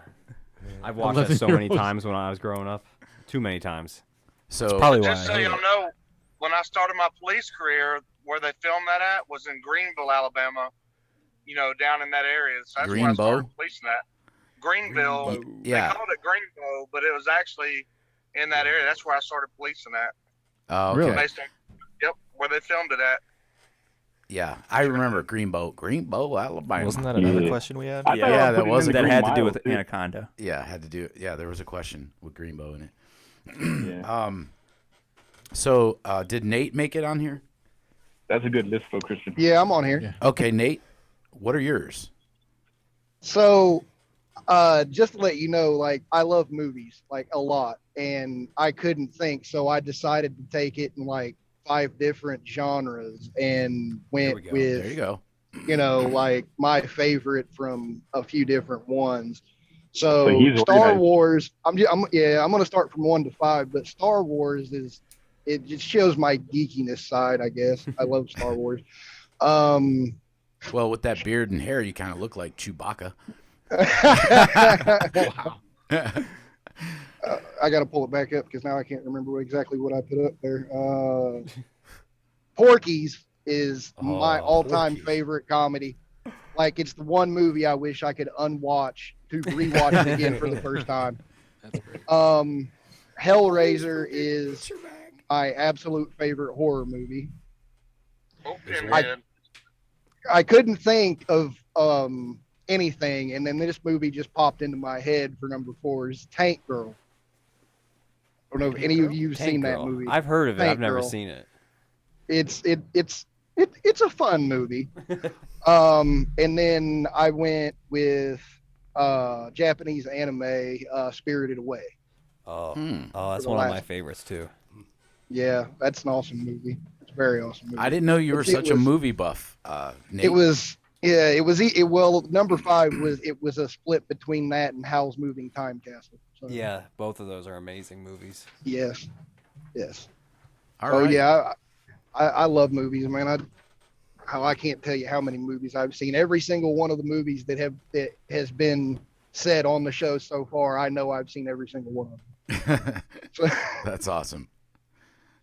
S9: I've watched that so many
S2: 11-year-old.
S9: times when I was growing up. Too many times.
S1: So
S8: Probably why.
S6: Just so you know, when I started my police career, where they filmed that at was in Greenville, Alabama. You know, down in that area. So that's where I
S1: Greenbow?
S6: started policing that. Greenville.
S1: yeah.
S6: They called it Greenbow, but it was actually in that area. That's where I started policing that.
S1: Oh, okay.
S2: Really?
S6: Based on, yep, where they filmed it at.
S1: Yeah, I remember Greenbow, Alabama.
S8: Wasn't that another question we had?
S5: I thought
S1: Yeah,
S5: I
S1: that
S5: put it
S1: was
S5: in
S1: a
S5: the
S3: That
S5: Green
S3: had to do
S5: Mile,
S3: with
S5: too.
S3: Anaconda.
S1: Yeah, had to do. Yeah, there was a question with Greenbow in it.
S5: Yeah.
S1: So did Nate make it on here?
S5: That's a good list, though, Christian.
S10: Yeah, I'm on here.
S2: Yeah.
S1: Okay, Nate, what are yours?
S10: So, just to let you know, like, I love movies, like, a lot, and I couldn't think, so I decided to take it in, like, 5 different genres and
S1: There
S10: went
S1: we go.
S10: with,
S1: There you go.
S10: you know, like, my favorite from a few different ones. So,
S5: So he's
S10: Star
S5: organized.
S10: Wars, I'm going to start from 1 to 5, but Star Wars it just shows my geekiness side, I guess. I love Star Wars.
S1: Well, with that beard and hair, you kind of look like Chewbacca.
S10: I got to pull it back up because now I can't remember exactly what I put up there. Porky's is my all-time favorite comedy. Like, it's the one movie I wish I could unwatch to rewatch it again for the first time.
S8: That's great.
S10: Hellraiser is my absolute favorite horror movie.
S6: Okay, man.
S10: I couldn't think of anything, and then this movie just popped into my head for number 4 is Tank Girl. I don't know if any of you have seen that movie.
S9: I've heard of it.
S10: Tank
S9: I've never
S10: Girl.
S9: seen it.
S10: It's a fun movie. And then I went with Japanese anime, Spirited Away.
S9: Oh, that's
S10: the
S9: one of
S10: last-
S9: my favorites too.
S10: Yeah, that's an awesome movie. It's a very awesome movie.
S1: I didn't know you were such a movie buff, Nate.
S10: Well, number 5 was a split between that and Howl's Moving Time Castle. So,
S9: Yeah, both of those are amazing movies.
S10: Yes.
S1: All
S10: Oh
S1: right.
S10: yeah, I love movies, man. I can't tell you how many movies I've seen. Every single one of the movies that has been said on the show so far, I know I've seen every single one of them.
S1: That's awesome.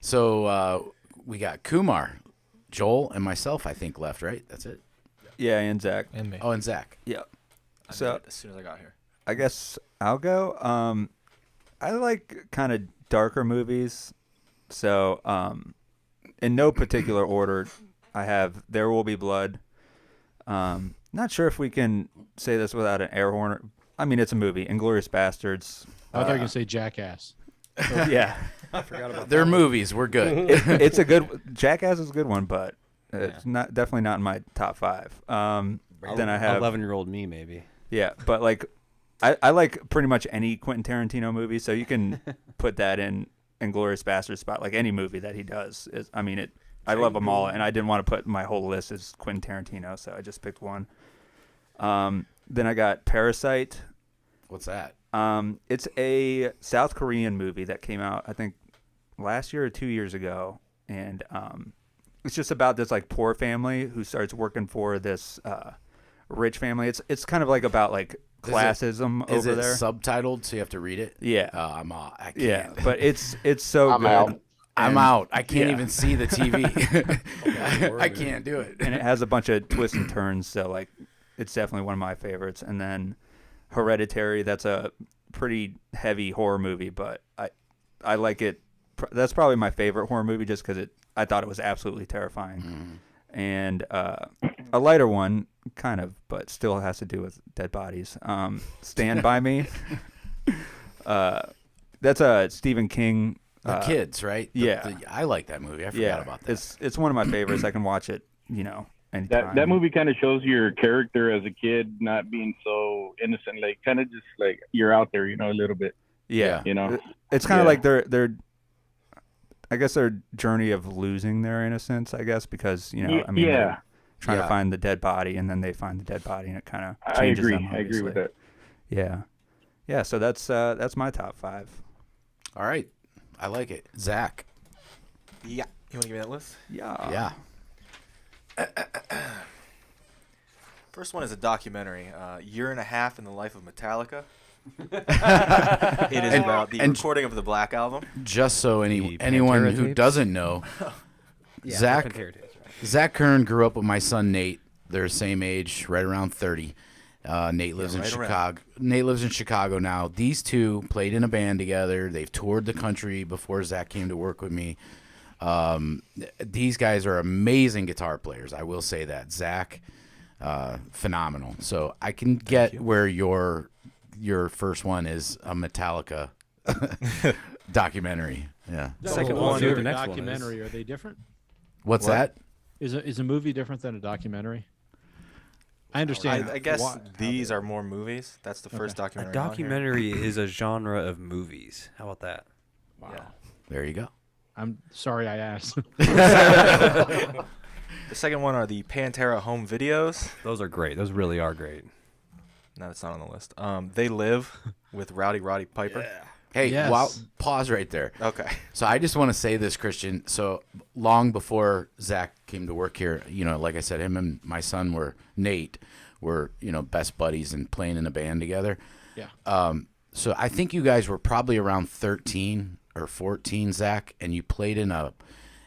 S1: So we got Kumar, Joel, and myself, I think, left, right? That's it?
S3: Yeah, and Zach.
S8: And me.
S1: Oh, and Zach.
S3: Yeah.
S8: I
S3: So
S8: did it as soon as I got here.
S3: I guess I'll go. I like kind of darker movies. So in no particular order, I have There Will Be Blood. Not sure if we can say this without an air horn. I mean, it's a movie. Inglourious Bastards.
S2: I thought you were gonna say Jackass.
S3: Yeah.
S4: I forgot about
S1: They're
S4: that.
S1: movies. We're good.
S3: It's a good Jackass is a good one, but it's definitely not in my top 5. Then I have
S9: 11-year-old me, maybe.
S3: Yeah, but like I like pretty much any Quentin Tarantino movie, so you can put that in Inglourious Basterds spot. Like any movie that he does I love them all, and I didn't want to put my whole list as Quentin Tarantino, so I just picked one. Then I got Parasite.
S1: What's that?
S3: It's a South Korean movie that came out, I think, last year or 2 years ago, and it's just about this like poor family who starts working for this rich family. It's kind of like about like classism
S1: Is
S3: over
S1: it
S3: there.
S1: subtitled, so you have to read it?
S3: Yeah.
S1: I can't.
S3: Yeah, but it's so
S10: I'm
S3: good.
S10: out.
S1: I'm
S3: And-
S1: out. I can't
S3: yeah.
S1: even see the TV. I can't do it.
S3: And it has a bunch of twists and turns, so like it's definitely one of my favorites. And then Hereditary, that's a pretty heavy horror movie, but I like it. That's probably my favorite horror movie just because I thought it was absolutely terrifying. And a lighter one, kind of, but still has to do with dead bodies. Stand By Me. That's a Stephen King.
S1: The kids, right?
S3: Yeah.
S1: I like that movie. I forgot about that.
S3: It's one of my favorites. I can watch it, anytime.
S5: That movie kind of shows your character as a kid not being so innocent, like kind of just like you're out there, a little bit.
S3: Yeah.
S5: You know?
S3: It's kind of like their I guess their journey of losing their innocence, I guess, because, they're trying to find the dead body, and then they find the dead body, and it kind of changes them,
S5: I agree with that.
S3: Yeah. Yeah, so that's my top 5.
S1: All right. I like it. Zach.
S8: Yeah. You want to give me that list?
S3: Yeah.
S8: First one is a documentary, Year and a Half in the Life of Metallica. It is about the recording of the Black Album.
S1: Just so anyone
S9: Pantera
S1: who
S9: tapes?
S1: doesn't know, Zach Kern grew up with my son Nate. They're the same age, right around 30. Nate lives in Chicago. Nate lives in Chicago now. These two played in a band together. They've toured the country before Zach came to work with me. These guys are amazing guitar players. I will say that. Zach, phenomenal. So I can get where your first one is a Metallica documentary. Yeah.
S2: Second
S9: one,
S2: a
S9: the next one
S2: documentary. Are they different?
S1: What's that?
S2: Is a movie different than a documentary? I understand.
S8: I guess these are more movies. That's the first
S9: A
S8: documentary. on here.
S9: documentary is a genre of movies. How about that?
S2: Wow.
S8: Yeah.
S1: There you go.
S2: I'm sorry I asked.
S8: The second one are the Pantera home videos.
S9: Those are great. Those really are great.
S8: No, that's not on the list. They Live with Rowdy Piper.
S1: Hey,
S2: Yes.
S1: pause right there.
S8: Okay.
S1: So I just want to say this, Christian. So long before Zach came to work here, like I said, him and my son Nate were, best buddies and playing in a band together.
S2: Yeah.
S1: So I think you guys were probably around 13 or 14, Zach, and you played in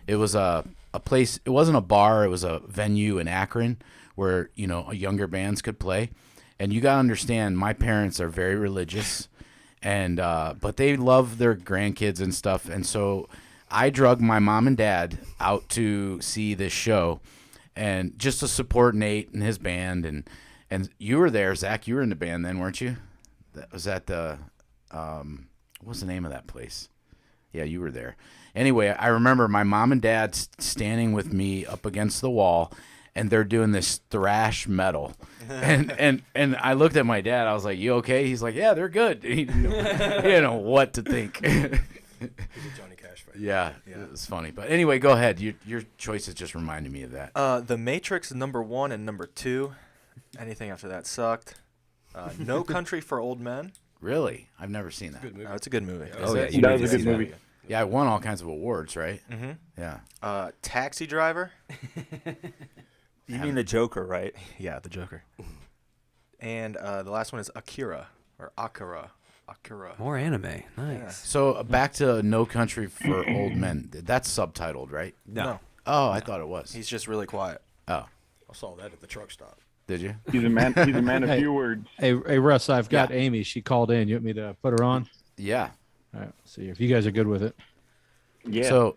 S1: it was a place, it wasn't a bar, it was a venue in Akron where, younger bands could play. And you got to understand, my parents are very religious, and but they love their grandkids and stuff. And so I drug my mom and dad out to see this show and just to support Nate and his band. And you were there, Zach. You were in the band then, weren't you? That was at the what's the name of that place? Yeah, you were there. Anyway, I remember my mom and dad standing with me up against the wall, and they're doing this thrash metal. and I looked at my dad. I was like, "You okay?" He's like, "Yeah, they're good." He didn't know what to think.
S4: He's a Johnny Cash fan.
S1: Yeah, it was funny. But anyway, go ahead. Your choices just reminded me of that.
S8: The Matrix #1 and #2. Anything after that sucked. No Country for Old Men.
S1: Really? I've never seen that.
S8: Oh, it's a good movie.
S1: Oh, yeah,
S5: That was a good movie.
S1: Yeah, it won all kinds of awards, right?
S8: Mm-hmm.
S1: Yeah.
S8: Taxi Driver.
S3: You mean the Joker, right?
S8: Yeah, the Joker. And the last one is Akira.
S11: More anime. Nice.
S1: So back to No Country for Old Men. That's subtitled, right?
S8: No.
S1: Oh, I thought it was.
S8: He's just really quiet.
S1: Oh,
S4: I saw that at the truck stop.
S1: did you?
S5: He's a man. He's a man of few words.
S2: Hey, Russ, I've got Amy. She called in. You want me to put her on?
S1: Yeah.
S2: All right. See if you guys are good with it.
S5: Yeah.
S1: So,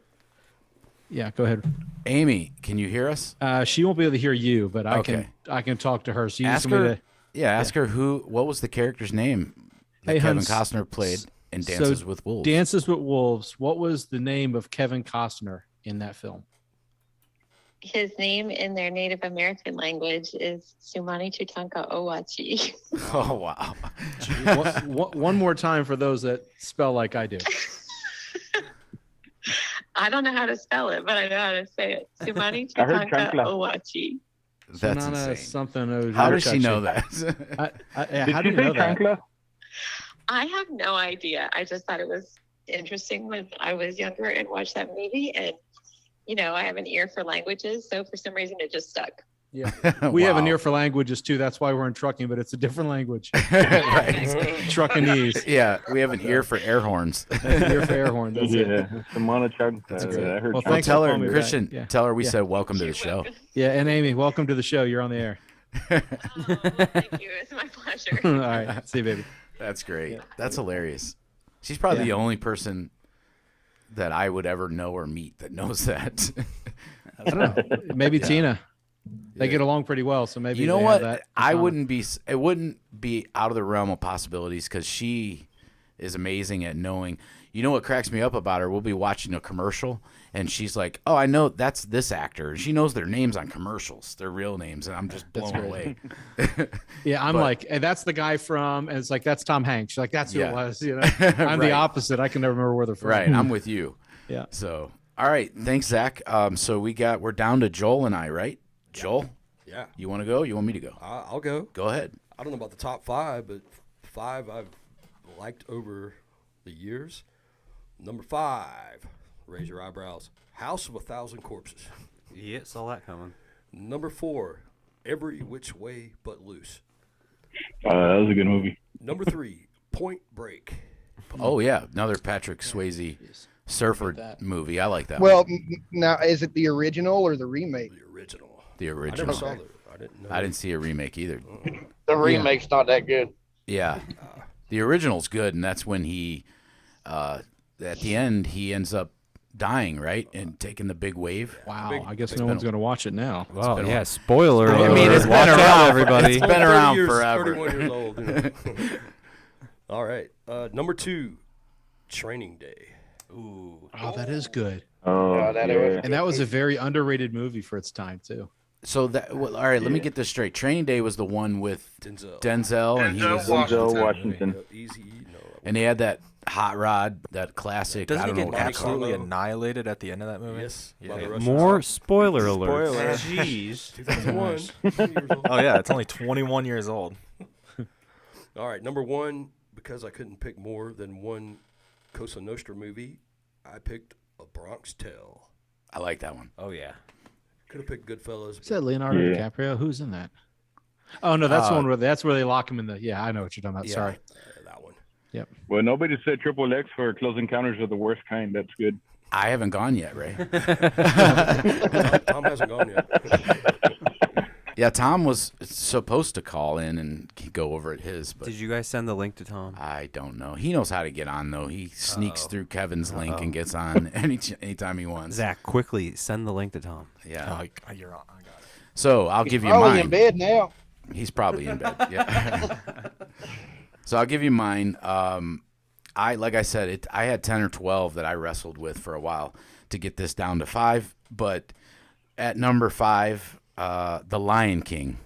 S2: Yeah, go ahead.
S1: Amy, can you hear us?
S2: She won't be able to hear you, but
S1: Okay.
S2: I can talk to her. So you
S1: Ask
S2: just want me
S1: her. Yeah, ask her what was the character's name that
S2: Hey,
S1: Kevin
S2: Hans,
S1: Costner played in Dances with Wolves?
S2: Dances with Wolves. What was the name of Kevin Costner in that film?
S12: His name in their Native American language is Sumani Tutanka Owachi.
S1: Oh, wow.
S2: One more time for those that spell like I do.
S12: I don't know how to spell it, but I know how to say it. Sumani
S5: I heard
S12: Tutanka
S5: chancla.
S12: Owachi.
S1: That's
S2: Sunana
S1: insane.
S2: something.
S1: How does she know that?
S2: How do you know that?
S5: chancla?
S12: I have no idea. I just thought it was interesting when I was younger and watched that movie. And, I have an ear for languages. So for some reason, it just stuck.
S2: Yeah. We have an
S1: Wow.
S2: ear for languages too. That's why we're in trucking, but it's a different language.
S1: Right.
S2: Truckinese.
S1: Yeah, we have an ear for air horns.
S2: Ear for air horn. That's it.
S5: Yeah. Samana chancla.
S2: That's great.
S5: I heard
S2: Well,
S5: chancla.
S2: thanks
S1: Tell
S2: for
S1: her,
S2: calling me back.
S1: Christian,
S2: Yeah.
S1: tell her we
S2: Yeah.
S1: said welcome to the show.
S2: Yeah, and Amy, welcome to the show. You're on the air.
S12: Oh, thank you. It's my pleasure.
S2: All right. See you, baby.
S1: That's great. That's hilarious. She's probably the only person that I would ever know or meet that knows that.
S2: I don't know. Maybe Tina. They get along pretty well, so maybe
S1: You know
S2: they
S1: what?
S2: have that in
S1: I
S2: common.
S1: wouldn't be. It wouldn't be out of the realm of possibilities because she is amazing at knowing. You know what cracks me up about her? We'll be watching a commercial, and she's like, "Oh, I know that's this actor." She knows their names on commercials, their real names, and I'm just blown
S2: great.
S1: away.
S2: Yeah, I'm
S1: But-
S2: like, and that's the guy from, and it's like, that's Tom Hanks. She's like, that's who
S1: Yeah.
S2: it was. I'm the
S1: Right.
S2: opposite. I can never remember where they're from.
S1: Right, I'm with you.
S2: Yeah.
S1: So, all right, thanks, Zach. So we're down to Joel and I, right? Joel,
S4: Yeah.
S1: you want to go? You want me to go?
S4: I'll go.
S1: Go ahead.
S4: I don't know about the top 5, but 5 I've liked over the years. Number 5, raise your eyebrows. House of a Thousand Corpses.
S9: Yeah, saw that coming.
S4: Number 4, Every Which Way But Loose.
S5: That was a good movie.
S4: Number 3, Point Break.
S1: Oh yeah, another Patrick Swayze surfer movie. I like that.
S10: Well,
S1: one.
S10: now is it the original or the remake?
S4: The original.
S1: The
S4: I
S1: original.
S4: never saw the. I didn't know.
S1: I didn't see a remake either.
S10: The remake's not that good.
S1: Yeah, the original's good, and that's when he, at the end, he ends up dying, right, and taking the big wave.
S2: Wow. I guess no one's going to watch it now.
S11: Well,
S1: been a
S11: yeah.
S1: while.
S11: Spoiler
S1: I
S11: alert.
S1: mean, it's been
S11: Watch out,
S1: around,
S11: everybody.
S1: It's been
S4: 30
S1: around
S4: years,
S1: forever.
S4: 31 years old. You know. All right. Number 2, Training Day.
S8: Ooh.
S2: Oh, that is good.
S5: Oh, yeah.
S2: And that was a very underrated movie for its time, too.
S1: So that all right. Let me get this straight. Training Day was the one with
S4: Denzel.
S1: and he
S6: Denzel
S1: was,
S5: Denzel Washington.
S4: Easy. No.
S1: and they had that hot rod, that classic.
S8: Doesn't
S1: I
S8: he
S1: don't know
S8: get
S1: what it's
S8: absolutely
S1: called.
S8: annihilated at the end of that movie?
S4: Yes.
S8: Yeah.
S4: by the Russians.
S11: More spoiler alert.
S8: Spoiler.
S3: Jeez.
S4: 2001. 20 years old.
S8: Oh yeah, it's only 21 years old.
S4: All right. Number 1, because I couldn't pick more than one Cosa Nostra movie, I picked A Bronx Tale.
S1: I like that one.
S11: Oh yeah.
S4: Could have picked Goodfellas.
S2: Is that Leonardo DiCaprio? Who's in that? Oh, no, that's the one where they lock him in the. Yeah, I know what you're talking about.
S1: Yeah.
S2: Sorry.
S4: That one.
S2: Yep.
S5: Well, nobody said triple X for Close Encounters of the Worst Kind. That's good.
S1: I haven't gone yet, Ray.
S4: Tom hasn't gone yet.
S1: Yeah, Tom was supposed to call in and go over at his. But
S11: Did you guys send the link to Tom?
S1: I don't know. He knows how to get on, though. He sneaks through Kevin's link and gets on anytime he wants.
S11: Zach, quickly send the link to Tom.
S1: Yeah.
S8: You're on. I got it.
S1: So I'll give you
S10: Probably
S1: mine.
S10: in bed now.
S1: He's probably in bed. Yeah. So I'll give you mine. Like I said, I had 10 or 12 that I wrestled with for a while to get this down to 5. But at number 5, The Lion King.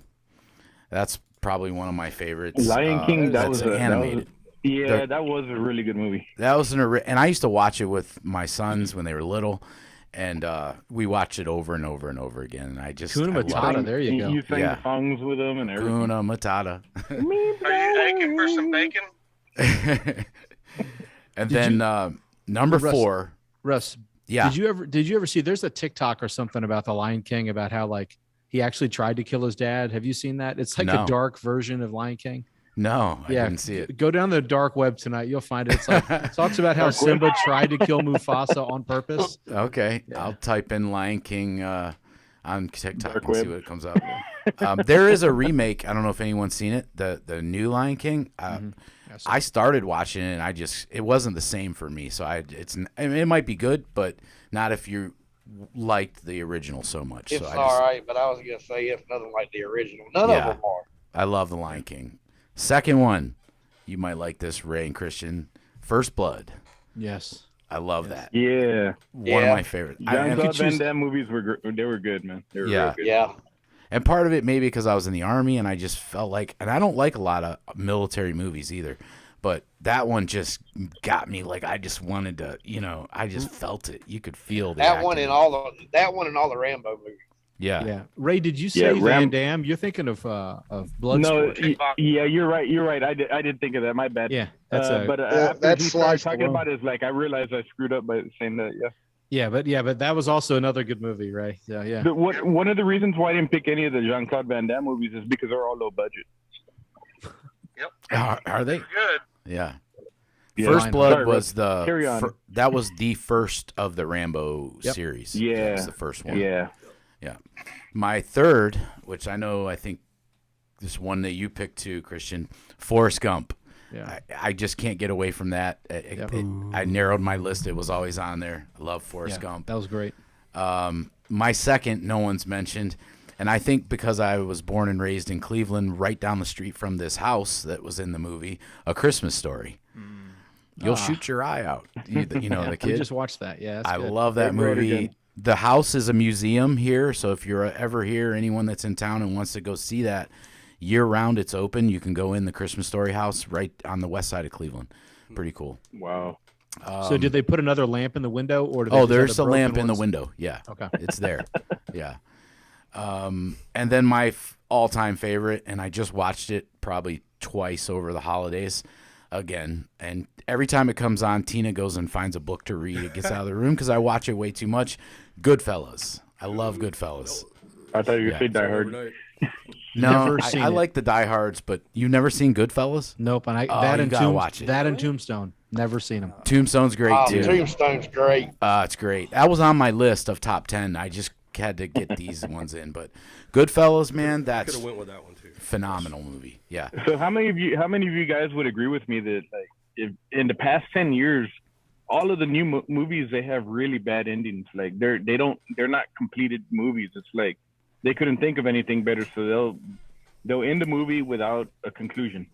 S1: That's probably one of my favorites.
S5: Lion King, that was
S1: animated.
S5: That was a really good movie.
S1: That was and I used to watch it with my sons when they were little, and we watched it over and over and over again. And I just
S2: Hakuna Matata. There you go.
S5: You sang the songs with them and everything.
S1: Hakuna Matata.
S6: Are you aching for some bacon?
S1: And then number 4.
S2: Russ.
S1: Yeah.
S2: Did you ever see? There's a TikTok or something about the Lion King about how like he actually tried to kill his dad. Have you seen that? It's like
S1: No.
S2: a dark version of Lion King.
S1: No, I didn't see it.
S2: Go down the dark web tonight. You'll find it. It's like it talks about how Simba tried to kill Mufasa on purpose.
S1: Okay, I'll type in Lion King on TikTok and see what comes up. There is a remake. I don't know if anyone's seen it. The new Lion King. I started watching it, and it wasn't the same for me. So it might be good, but not if you liked the original so much.
S13: It's
S1: so
S13: all right, but I was gonna say it's nothing like the original. None of them are.
S1: I love the Lion King. Second one, you might like this, Ray and Christian. First Blood.
S2: Yes,
S1: I love that.
S5: Yeah,
S1: one of my favorites.
S5: Jean-Claude Van Damme movies were good, man. They were really good.
S13: Yeah.
S1: And part of it maybe because I was in the Army and I just felt like, and I don't like a lot of military movies either, but that one just got me. Like I just wanted to, I just felt it. You could feel
S13: that one and all the Rambo movies.
S1: Yeah.
S2: Yeah. Ray, did you say Van Damme? You're thinking of Bloodsport.
S5: No, yeah, you're right. I did think of that. My bad.
S2: Yeah,
S5: after he started talking about it, I realized I screwed up by saying that. Yeah.
S2: But that was also another good movie, Ray. Yeah.
S5: One of the reasons why I didn't pick any of the Jean-Claude Van Damme movies is because they're all low budget.
S6: Yep.
S1: Are they?
S6: Good.
S1: Yeah.
S5: Yeah.
S1: First Blood
S5: Sorry,
S1: was that was the first of the Rambo series.
S5: Yeah.
S1: That was the first one.
S5: Yeah.
S1: Yeah. My third, which I think this one that you picked too, Christian, Forrest Gump.
S2: Yeah.
S1: I just can't get away from that. I narrowed my list. It was always on there. I love Forrest Gump.
S2: That was great.
S1: My second, no one's mentioned. And I think because I was born and raised in Cleveland, right down the street from this house that was in the movie, A Christmas Story. You'll shoot your eye out. The kid.
S2: We just watched that. Yeah.
S1: I love that movie. The house is a museum here. So if you're ever here, anyone that's in town and wants to go see that, year round it's open. You can go in the Christmas Story house right on the west side of Cleveland. Pretty cool.
S5: Wow.
S2: So did they put another lamp in the window, or did they
S1: there's a lamp in the window. Yeah.
S2: Okay.
S1: It's there. Yeah. And then my all-time favorite, and I just watched it probably twice over the holidays again. And every time it comes on, Tina goes and finds a book to read. It gets out of the room because I watch it way too much. Goodfellas. I love Goodfellas.
S5: I thought you were saying Die Hard.
S1: No, I like the Die Hards, but you've never seen Goodfellas?
S2: Nope. And
S1: watch it.
S2: That and Tombstone. Never seen them.
S1: Tombstone's great too.
S13: Tombstone's great.
S1: It's great. That was on my list of top 10. I just had to get these ones in, but Goodfellas, man, that's
S4: could have went with that one too.
S1: Phenomenal movie. Yeah.
S5: So how many of you guys would agree with me that if in the past 10 years, all of the new movies, they have really bad endings. Like they're not completed movies. It's like they couldn't think of anything better, so they'll end the movie without a conclusion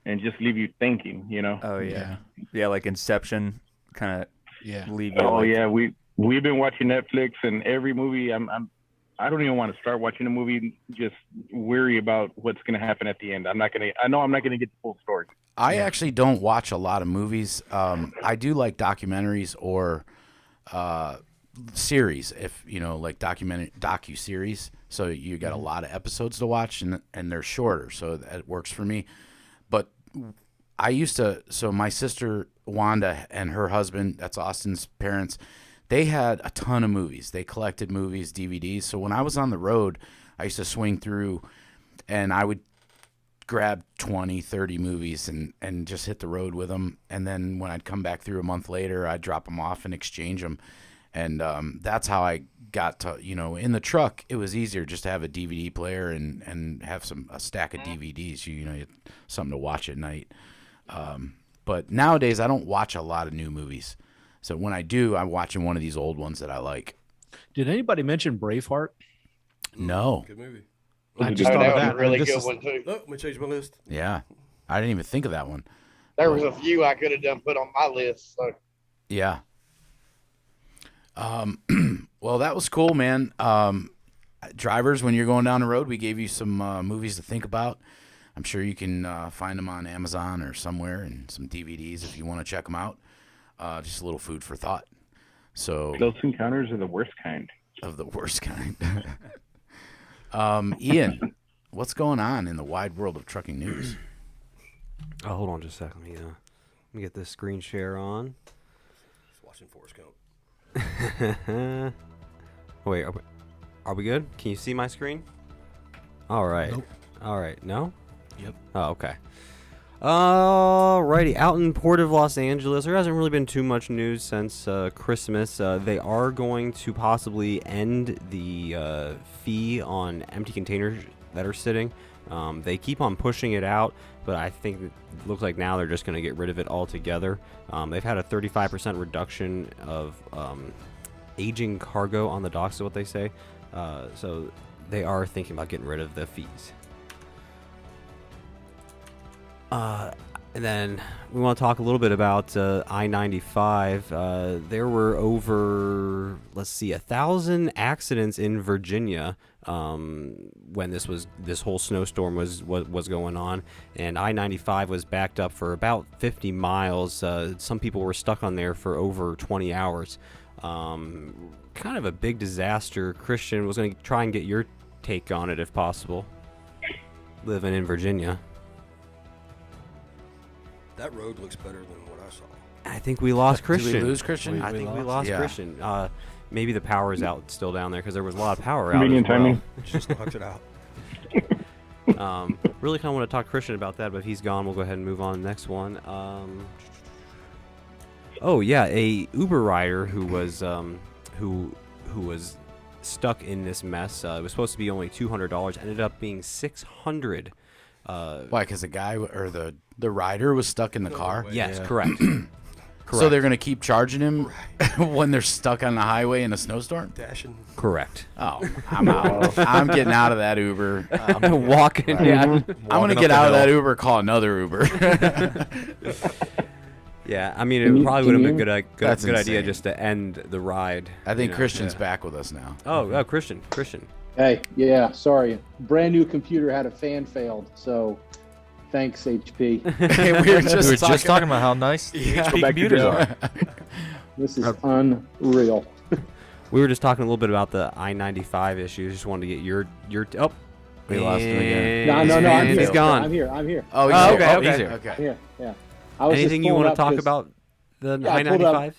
S5: and just leave you thinking.
S3: Oh yeah. Yeah, like Inception, kind of.
S2: Yeah.
S3: Leave you.
S5: Oh yeah, we've been watching Netflix, and every movie I don't even want to start watching a movie. Just worry about what's going to happen at the end. I know I'm not gonna get the full story.
S1: I actually don't watch a lot of movies. I do like documentaries or series, if like docu-series. So you got a lot of episodes to watch, and they're shorter, so that works for me. But I used to. So my sister Wanda and her husband, that's Austin's parents, they had a ton of movies. They collected movies, DVDs. So when I was on the road, I used to swing through, and I would grab 20, 30 movies and just hit the road with them. And then when I'd come back through a month later, I'd drop them off and exchange them. And that's how I got to, in the truck, it was easier just to have a DVD player and have a stack of DVDs, you had something to watch at night. But nowadays, I don't watch a lot of new movies. So when I do, I'm watching one of these old ones that I like.
S2: Did anybody mention Braveheart?
S1: No.
S4: Good movie.
S2: I just thought of that.
S13: A really good one too.
S4: Oh, let me change my list.
S1: Yeah. I didn't even think of that one.
S13: There was a few I could have done put on my list. So.
S1: Yeah. Well, that was cool, man. Drivers, when you're going down the road, we gave you some movies to think about. I'm sure you can find them on Amazon or somewhere, and some DVDs if you want to check them out. Just a little food for thought. So
S5: Close Encounters are the worst kind.
S1: Of the worst kind. Ian, what's going on in the wide world of trucking news?
S11: Oh, hold on just a second. Let me get this screen share on.
S4: Just watching Forrest Gump.
S11: Wait, are we good? Can you see my screen? All right.
S4: Nope.
S11: All right. No?
S4: Yep.
S11: Oh, okay. Alrighty. Out in Port of Los Angeles, there hasn't really been too much news since Christmas. They are going to possibly end the fee on empty containers that are sitting. They keep on pushing it out, but I think it looks like now they're just going to get rid of it altogether. They've had a 35% reduction of aging cargo on the docks, is what they say. So they are thinking about getting rid of the fees. And then we want to talk a little bit about I-95. There were over, 1,000 accidents in Virginia when this whole snowstorm was going on, and I-95 was backed up for about 50 miles. Some people were stuck on there for over 20 hours. Kind of a big disaster. Christian was going to try and get your take on it if possible, living in Virginia.
S4: That road looks better than what I saw.
S11: I think we lost Christian.
S1: Did we lose Christian?
S11: I think we lost
S1: Yeah.
S11: Christian. Maybe the power is out still down there because there was a lot of power out.
S5: Convenient
S11: as well.
S5: timing.
S4: Just knocked it out.
S11: Really kind of want to talk to Christian about that, but if he's gone, we'll go ahead and move on to the next one. Oh yeah, a Uber rider who was stuck in this mess. It was supposed to be only $200, ended up being $600.
S1: Why? Because the guy or the rider was stuck in the car?
S11: Yes,
S4: Yeah.
S11: correct.
S1: So they're going to keep charging him when they're stuck on the highway in a snowstorm?
S4: Dashing.
S11: Correct.
S1: Oh, I'm out. I'm getting out of that Uber.
S11: I'm walking. Yeah.
S1: I'm going to get out of that Uber, call another Uber.
S11: Yeah, I mean, it probably would have been a good
S1: That's
S11: idea
S1: insane.
S11: just to end the ride.
S1: I think Christian's back with us now.
S11: Oh, Christian.
S14: Hey, yeah, sorry. Brand new computer had a fan failed, so thanks, HP.
S1: Hey, we were just
S8: talking about how nice HP computers are.
S14: This is unreal.
S11: We were just talking a little bit about the I-95 issues. Just wanted to get your
S1: We lost him again.
S14: No, I'm here.
S11: He's gone.
S14: I'm here.
S1: Oh,
S11: okay.
S14: Yeah. I was
S11: Anything
S14: just
S11: you want to
S14: pulling
S11: talk
S14: up 'cause-
S11: about the
S14: Yeah, I pulled
S11: I-95?
S14: up-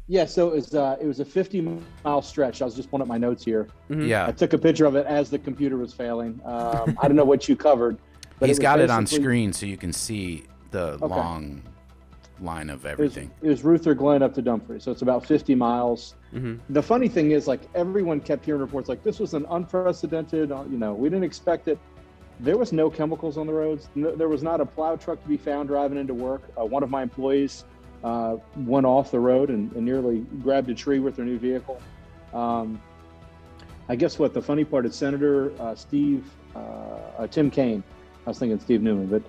S14: Yeah, so it was a 50-mile stretch. I was just pulling up my notes here.
S11: Mhm.
S1: Yeah.
S14: I took a picture of it as the computer was failing. I don't know what you covered, but
S1: He's
S14: was
S1: got it on
S14: basically-
S1: screen so you can see the long line of everything.
S14: It was Ruther Glen up to Dumfries, so it's about 50 miles.
S11: Mhm.
S14: The funny thing is, like, everyone kept hearing reports like this was an unprecedented. We didn't expect it. There was no chemicals on the roads. There was not a plow truck to be found driving into work. One of my employees went off the road and nearly grabbed a tree with their new vehicle. I guess what the funny part is, Senator Tim Kaine. I was thinking Steve Newman, but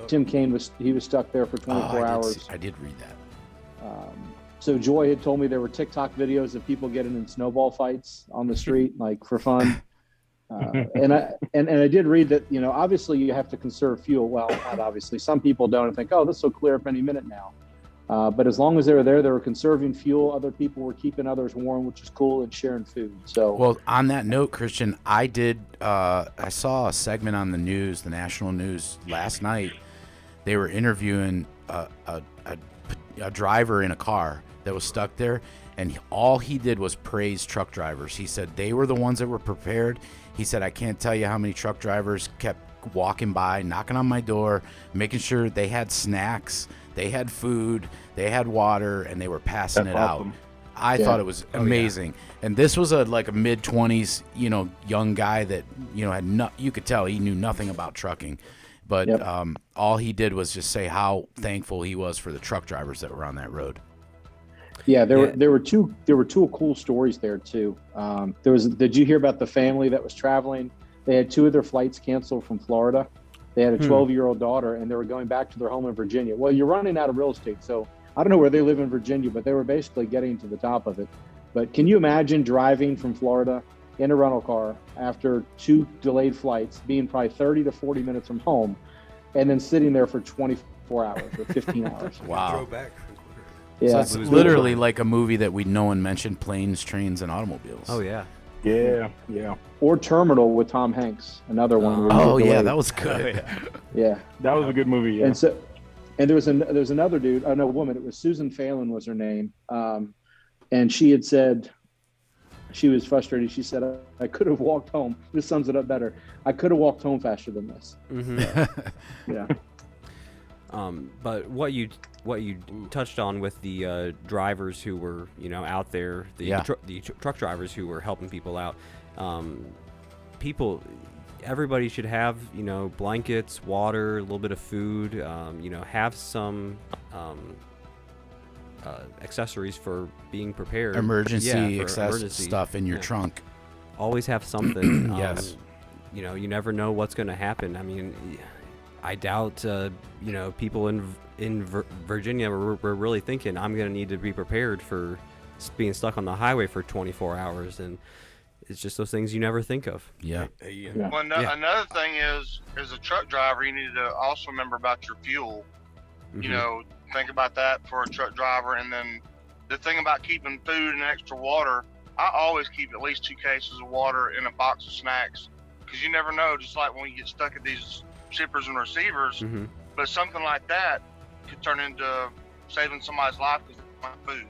S14: Tim Kaine was stuck there for 24 hours.
S1: I did read that.
S14: So Joy had told me there were TikTok videos of people getting in snowball fights on the street, like for fun. And I did read that, obviously you have to conserve fuel. Well, not obviously. Some people don't and think, oh, this will clear up any minute now. But as long as they were there, they were conserving fuel. Other people were keeping others warm, which is cool, and sharing food. So,
S1: well, on that note, Christian, I saw a segment on the news, the national news last night. They were interviewing a driver in a car that was stuck there, and all he did was praise truck drivers. He said they were the ones that were prepared. He said, I can't tell you how many truck drivers kept walking by, knocking on my door, making sure they had snacks, they had food, they had water, and they were passing it out. I thought it was amazing. And this was a mid-20s, young guy that, had you could tell he knew nothing about trucking. But all he did was just say how thankful he was for the truck drivers that were on that road.
S14: Yeah, there were two cool stories there too. Did you hear about the family that was traveling? They had 2 of their flights canceled from Florida. They had a 12-year-old daughter, and they were going back to their home in Virginia. Well, you're running out of real estate, so I don't know where they live in Virginia, but they were basically getting to the top of it. But can you imagine driving from Florida in a rental car after 2 delayed flights, being probably 30 to 40 minutes from home, and then sitting there for 24 hours or 15 hours?
S1: Wow.
S4: Back.
S1: Yeah. So it's literally like a movie that no one mentioned, Planes, Trains, and Automobiles.
S11: Oh, yeah.
S5: Yeah.
S14: Or Terminal with Tom Hanks, another one.
S1: Oh, yeah, that was good.
S14: Yeah.
S5: That was a good movie, yeah.
S14: And there was another dude, no, woman, it was Susan Phelan was her name. And she had said, she was frustrated. She said, I could have walked home. This sums it up better. I could have walked home faster than this.
S11: Mm-hmm.
S14: Yeah.
S11: But what you touched on with the drivers who were out there, the truck drivers who were helping people out, everybody should have blankets, water, a little bit of food, have some accessories for being prepared.
S1: Emergency stuff in your trunk.
S11: Always have something.
S1: Yes.
S11: You never know what's going to happen. I mean, I doubt people in Virginia were really thinking I'm going to need to be prepared for being stuck on the highway for 24 hours, and it's just those things you never think of.
S1: Yeah.
S6: Well, another thing is, as a truck driver, you need to also remember about your fuel.
S11: Mm-hmm.
S6: Think about that for a truck driver. And then the thing about keeping food and extra water, I always keep at least 2 cases of water in a box of snacks, because you never know, just like when you get stuck at these shippers and receivers, but something like that could turn into saving somebody's life because they don't have food.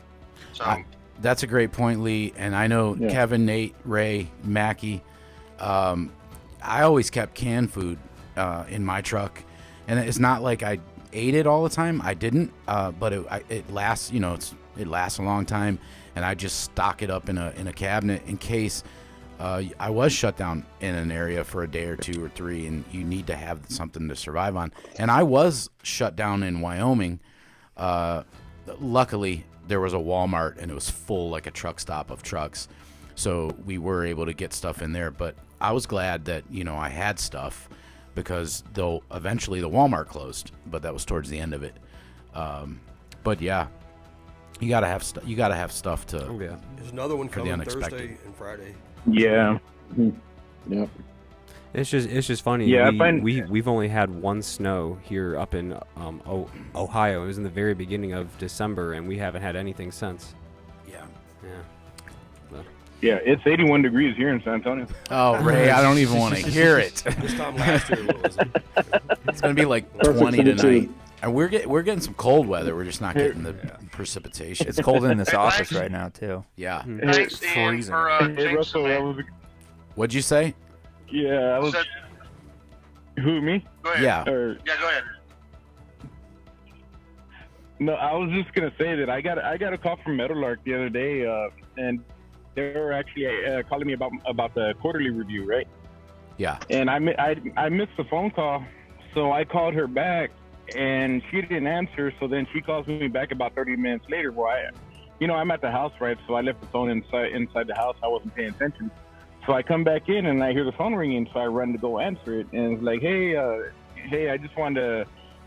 S6: So
S1: that's a great point, Lee. And I know Kevin, Nate, Ray, Mackie, I always kept canned food in my truck, and it's not like I ate it all the time. I didn't, but it lasts. It lasts a long time, and I just stock it up in a cabinet in case I was shut down in an area for a day or 2 or 3, and you need to have something to survive on. And I was shut down in Wyoming. Luckily, there was a Walmart, and it was full, like a truck stop of trucks. So we were able to get stuff in there. But I was glad that, I had stuff, because though eventually the Walmart closed, but that was towards the end of it. But yeah, you gotta have stuff. You gotta have stuff to.
S4: Oh, yeah. There's another one coming Thursday and Friday.
S5: Yeah.
S14: Yeah.
S11: It's just funny.
S5: Yeah,
S11: we've only had 1 snow here up in Ohio. It was in the very beginning of December, and we haven't had anything since.
S1: Yeah.
S5: Yeah, it's 81 degrees here in San Antonio.
S1: Oh, Ray, I don't even want to hear it.
S4: This time last year, what was it?
S1: It's gonna be like 20 tonight. And we're getting some cold weather. We're just not getting the precipitation.
S3: It's cold in this office right now too.
S1: Yeah.
S6: Thanks, Ian, for
S5: Hey, Russell,
S1: What'd you say?
S5: Yeah, I was. Who, me?
S6: Go ahead.
S1: Yeah.
S6: Go ahead.
S5: No, I was just gonna say that I got a call from Meadowlark the other day, and they were actually calling me about the quarterly review, right?
S1: Yeah.
S5: And I missed the phone call, so I called her back, and she didn't answer. So then she calls me back about 30 minutes later. Well, I'm at the house, right? So I left the phone inside the house. I wasn't paying attention. So I come back in and I hear the phone ringing. So I run to go answer it, and it's like, hey, I just wanted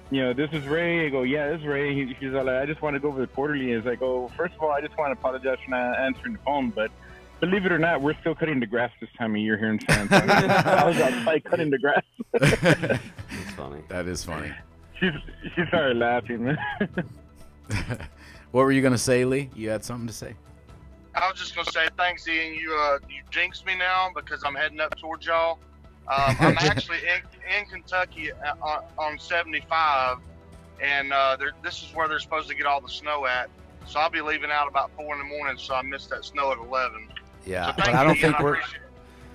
S5: to, this is Ray. I go, yeah, this is Ray. She's like, I just want to go over the quarterly. And I go, first of all, I just want to apologize for not answering the phone, but believe it or not, we're still cutting the grass this time of year here in San Antonio. I was outside cutting the grass.
S11: That's funny.
S1: That is funny.
S5: She started laughing, man.
S1: What were you gonna say, Lee? You had something to say?
S6: I was just gonna say thanks, Ian. You jinxed me now because I'm heading up towards y'all. I'm actually in Kentucky on 75, and this is where they're supposed to get all the snow at. So I'll be leaving out about 4 in the morning, so I missed that snow at 11.
S1: Yeah,
S6: so
S1: but I don't think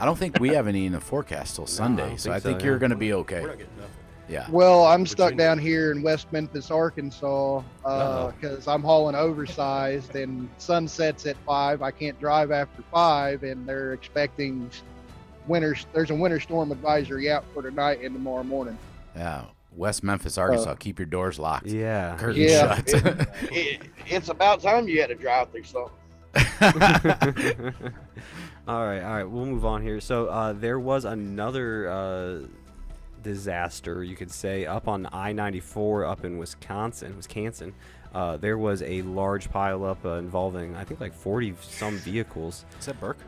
S1: I don't think we have any in the forecast till Sunday, so I think you're going to be okay.
S4: We're not getting nothing.
S1: Yeah.
S10: Well, I'm stuck down here in West Memphis, Arkansas, because I'm hauling oversized, and sun sets at 5. I can't drive after 5, and they're expecting there's a winter storm advisory out for tonight and tomorrow morning.
S1: Yeah. West Memphis, Arkansas. Keep your doors locked.
S11: Yeah.
S1: Curtains shut.
S13: It's about time you had to drive through something.
S11: All right. We'll move on here. So there was another disaster, you could say, up on I-94 up in Wisconsin. There was a large pileup involving, I think, like 40 some vehicles.
S8: Is that Burke?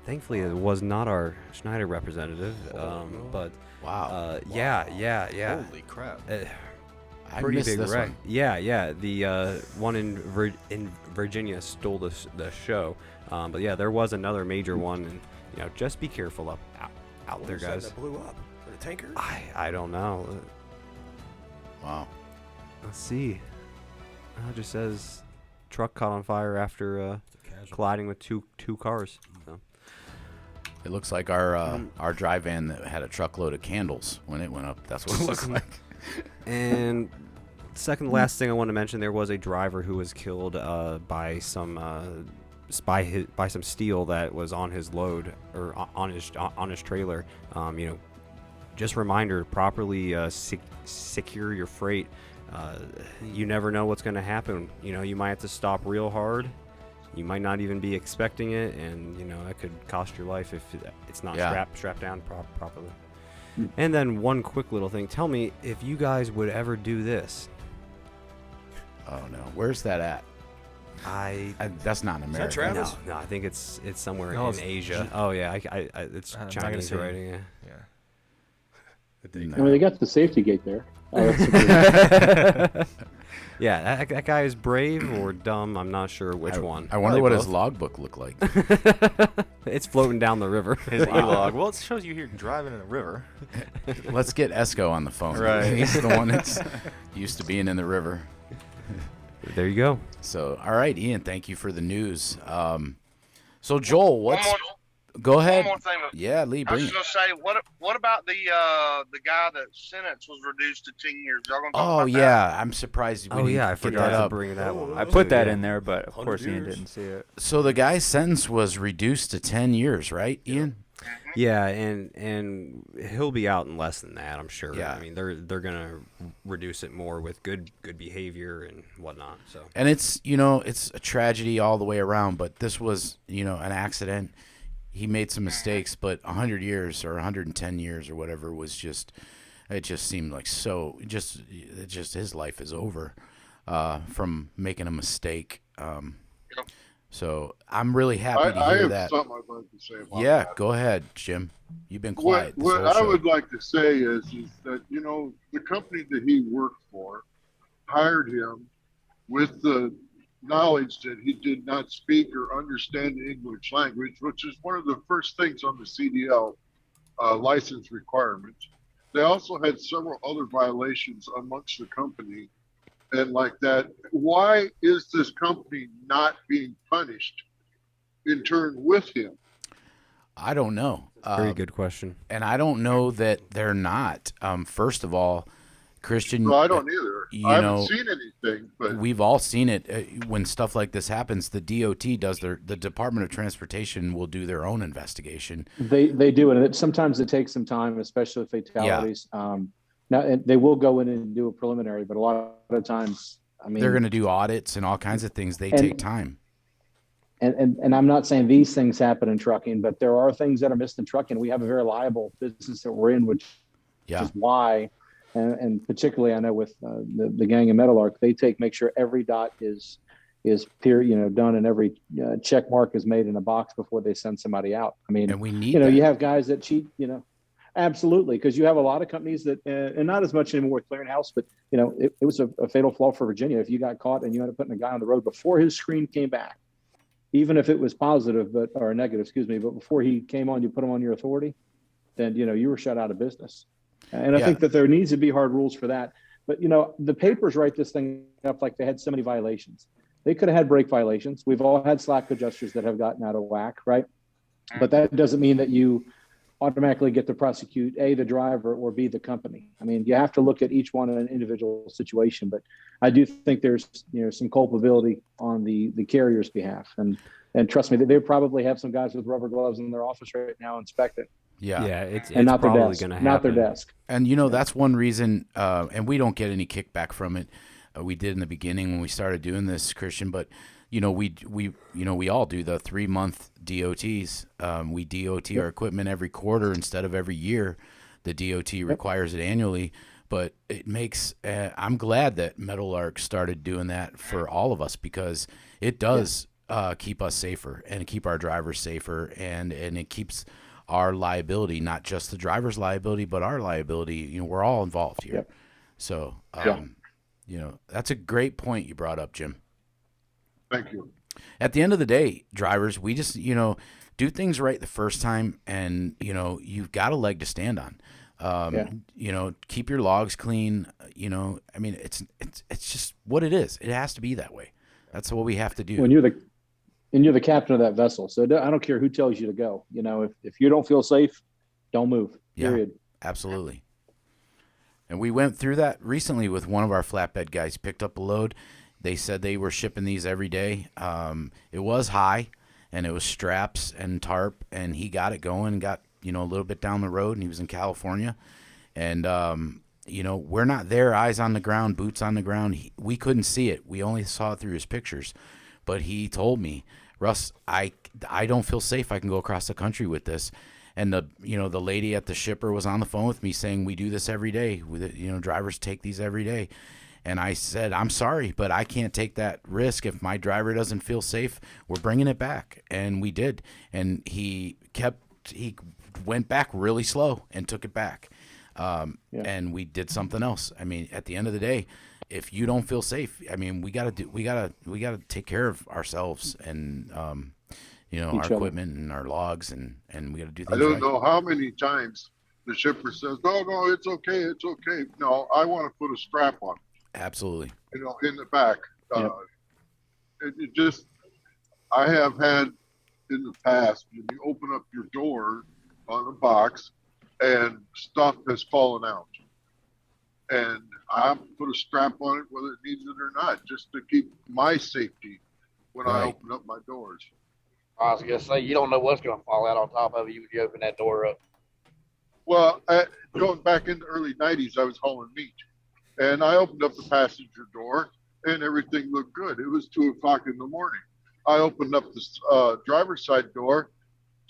S11: Thankfully, it was not our Schneider representative. But
S1: wow.
S11: Yeah.
S8: Holy crap.
S11: Pretty
S1: missed
S11: big
S1: this
S11: wreck.
S1: one.
S11: Yeah. The one in Virginia stole the show. But yeah, there was another major one, and just be careful out there, guys.
S4: That blew up. A tanker?
S11: I don't know.
S1: Wow.
S11: Let's see. It just says truck caught on fire after colliding with two cars. So.
S1: It looks like our dry van that had a truckload of candles when it went up. That's what it looked like.
S11: And second to last thing I want to mention, there was a driver who was killed by some steel that was on his load or on his trailer. Just a reminder, properly secure your freight. You never know what's going to happen. You might have to stop real hard. You might not even be expecting it, and that could cost your life if it's not strapped down properly. And then one quick little thing. Tell me if you guys would ever do this.
S1: Oh no, where's that at? That's not in America.
S4: Is that Travis?
S11: No, I think it's somewhere in Asia. Oh yeah, it's Chinese writing.
S8: Yeah.
S14: I mean, they got the safety gate there.
S11: Yeah, that guy is brave or dumb. I'm not sure which one.
S1: I wonder what his logbook looked like.
S11: It's floating down the river.
S8: His e-log. Well, it shows you here driving in a river.
S1: Let's get Esco on the phone.
S8: Right.
S1: He's the one that's used to being in the river.
S11: There you go.
S1: So, all right, Ian, thank you for the news. So, Joel, go ahead.
S6: One more thing.
S1: Yeah, Lee,
S6: I
S1: bring
S6: was
S1: it.
S6: going to say, what about the guy that sentence was reduced to 10 years? Y'all going to talk
S1: Oh,
S6: about
S1: yeah, I'm surprised we didn't
S11: I
S1: get
S11: forgot
S1: that
S11: to
S1: up.
S11: bring that one.
S3: I put that in there, but of course Ian didn't see it.
S1: So the guy's sentence was reduced to 10 years, right, Ian?
S11: Yeah, and he'll be out in less than that, I'm sure.
S1: Yeah.
S11: I mean, they're gonna reduce it more with good behavior and whatnot. So.
S1: And it's it's a tragedy all the way around. But this was an accident. He made some mistakes, but 100 years or 110 years or whatever was just seemed like his life is over from making a mistake. So I'm really happy to
S7: I
S1: hear
S7: have
S1: that.
S7: something I'd like to say about
S1: Yeah,
S7: that.
S1: go ahead, Jim. You've been quiet. this
S7: What
S1: whole
S7: I
S1: show.
S7: would like to say is that the company that he worked for hired him with the knowledge that he did not speak or understand the English language, which is one of the first things on the CDL license requirements. They also had several other violations amongst the company. And like that, why is this company not being punished in turn with him?
S1: I don't know.
S11: Very good question.
S1: And I don't know that they're not. First of all, Christian.
S7: No, I don't either. I haven't seen anything, but
S1: we've all seen it when stuff like this happens. The DOT does the Department of Transportation will do their own investigation.
S14: They do, and sometimes it takes some time, especially with fatalities. Now, and they will go in and do a preliminary, but a lot of times, I mean,
S1: they're going to do audits and all kinds of things. They take time.
S14: And I'm not saying these things happen in trucking, but there are things that are missed in trucking. We have a very liable business that we're in, which is why, and particularly I know with the gang in Meadowlark, they make sure every dot is done and every check mark is made in a box before they send somebody out. I mean,
S1: and we need
S14: you have guys that cheat, absolutely, because you have a lot of companies that, and not as much anymore with Clearinghouse, but it was a fatal flaw for Virginia. If you got caught and you ended up putting a guy on the road before his screen came back, even if it was positive or negative, but before he came on, you put him on your authority, then you were shut out of business. And I think that there needs to be hard rules for that. But the papers write this thing up like they had so many violations. They could have had brake violations. We've all had slack adjusters that have gotten out of whack, right? but that doesn't mean that you automatically get to prosecute A, the driver, or B, the company. I mean, you have to look at each one in an individual situation, but I do think there's, some culpability on the carrier's behalf. And trust me, they probably have some guys with rubber gloves in their office right now inspecting.
S1: Yeah.
S11: Yeah, it's
S14: not their
S11: probably
S14: desk,
S11: going to happen.
S14: not their desk.
S1: And that's one reason, and we don't get any kickback from it. We did in the beginning when we started doing this, Christian, but we all do the 3-month DOTs. We DOT our equipment every quarter instead of every year. The DOT requires it annually, but it makes. I'm glad that Meadowlark started doing that for all of us, because it does keep us safer and keep our drivers safer, and it keeps our liability, not just the driver's liability, but our liability. We're all involved here.
S14: Yep.
S1: So, that's a great point you brought up, Jim.
S7: Thank you.
S1: At the end of the day, drivers, we just, do things right the first time, and, you've got a leg to stand on. Keep your logs clean. I mean, it's just what it is. It has to be that way. That's what we have to do.
S14: When you're the captain of that vessel. So I don't care who tells you to go. If you don't feel safe, don't move. Period.
S1: Yeah, absolutely. And we went through that recently with one of our flatbed guys. Picked up a load. They said they were shipping these every day. It was high, and it was straps and tarp, and he got it going and got, a little bit down the road, and he was in California. And, we're not there, eyes on the ground, boots on the ground. We couldn't see it. We only saw it through his pictures. But he told me, Russ, I don't feel safe. I can go across the country with this. And the lady at the shipper was on the phone with me saying, we do this every day. Drivers take these every day. And I said, I'm sorry, but I can't take that risk. If my driver doesn't feel safe, we're bringing it back. And we did. And he went back really slow and took it back. And we did something else. I mean, at the end of the day, if you don't feel safe, I mean, we gotta take care of ourselves and, our equipment and our logs, and we gotta do things
S7: I don't
S1: right.
S7: know how many times the shipper says, no, it's okay. It's okay. No, I want to put a strap on.
S1: Absolutely.
S7: In the back. I have had in the past, when you open up your door on a box and stuff has fallen out. And I put a strap on it, whether it needs it or not, just to keep my safety when I open up my doors.
S13: I was going to say, you don't know what's going to fall out on top of you when you open that door up.
S7: Well, going back in the early 90s, I was hauling meat. And I opened up the passenger door, and everything looked good. It was 2 o'clock in the morning. I opened up the driver's side door.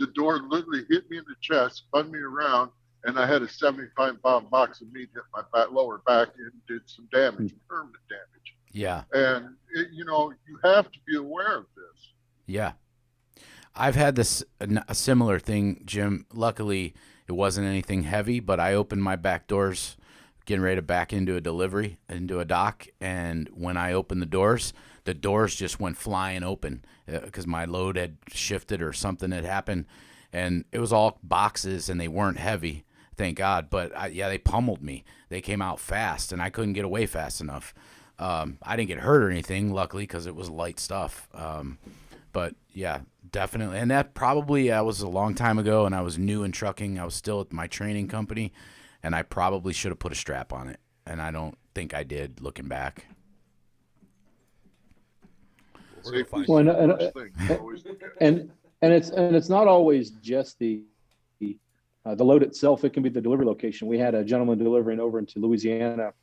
S7: The door literally hit me in the chest, spun me around, and I had a 75-pound box of meat hit my lower back and did some damage, permanent damage.
S1: Yeah.
S7: And, you have to be aware of this.
S1: Yeah. I've had a similar thing, Jim. Luckily, it wasn't anything heavy, but I opened my back doors getting ready to back into a delivery, into a dock, and when I opened the doors just went flying open because my load had shifted or something had happened, and it was all boxes, and they weren't heavy, thank God, but they pummeled me. They came out fast, and I couldn't get away fast enough. I didn't get hurt or anything, luckily, because it was light stuff. But yeah, definitely. And that was a long time ago, and I was new in trucking. I was still at my training company, and I probably should have put a strap on it. And I don't think I did, looking back.
S14: And it's not always just the load itself. It can be the delivery location. We had a gentleman delivering over into Louisiana,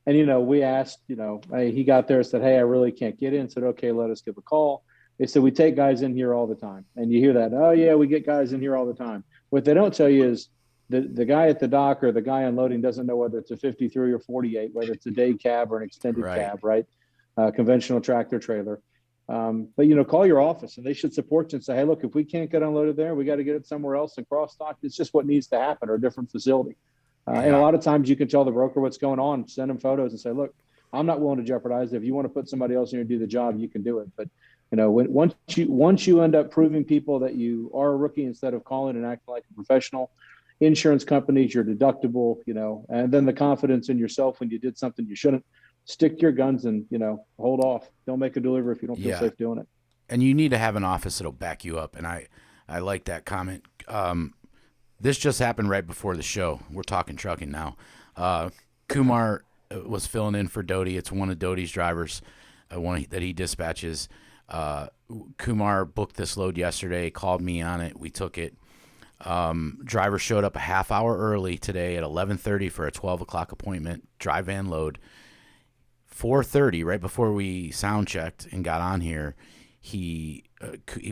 S14: and we asked, he got there and said, hey, I really can't get in. Said, okay, let us give a call. They said, we take guys in here all the time. And you hear that, oh yeah, we get guys in here all the time. What they don't tell you is the guy at the dock or the guy unloading doesn't know whether it's a 53 or 48, whether it's a day cab or an extended cab, right? Conventional tractor trailer. But call your office, and they should support you and say, hey, look, if we can't get unloaded there, we got to get it somewhere else and cross dock. It's just what needs to happen, or a different facility. And a lot of times you can tell the broker what's going on, send them photos and say, look, I'm not willing to jeopardize it. If you want to put somebody else in here to do the job, you can do it. But once you end up proving people that you are a rookie instead of calling and acting like a professional, insurance companies, your deductible, and then the confidence in yourself when you did something you shouldn't, stick to your guns and, hold off. Don't make a delivery if you don't feel safe doing it.
S1: And you need to have an office that'll back you up. And I I like that comment. This just happened right before the show. We're talking trucking now. Kumar was filling in for Doty. It's one of Doty's drivers, one that he dispatches. Kumar booked this load yesterday, called me on it. We took it. Driver showed up a half hour early today at 11:30 for a 12 o'clock appointment, dry van load. 4:30, right before we sound checked and got on here, he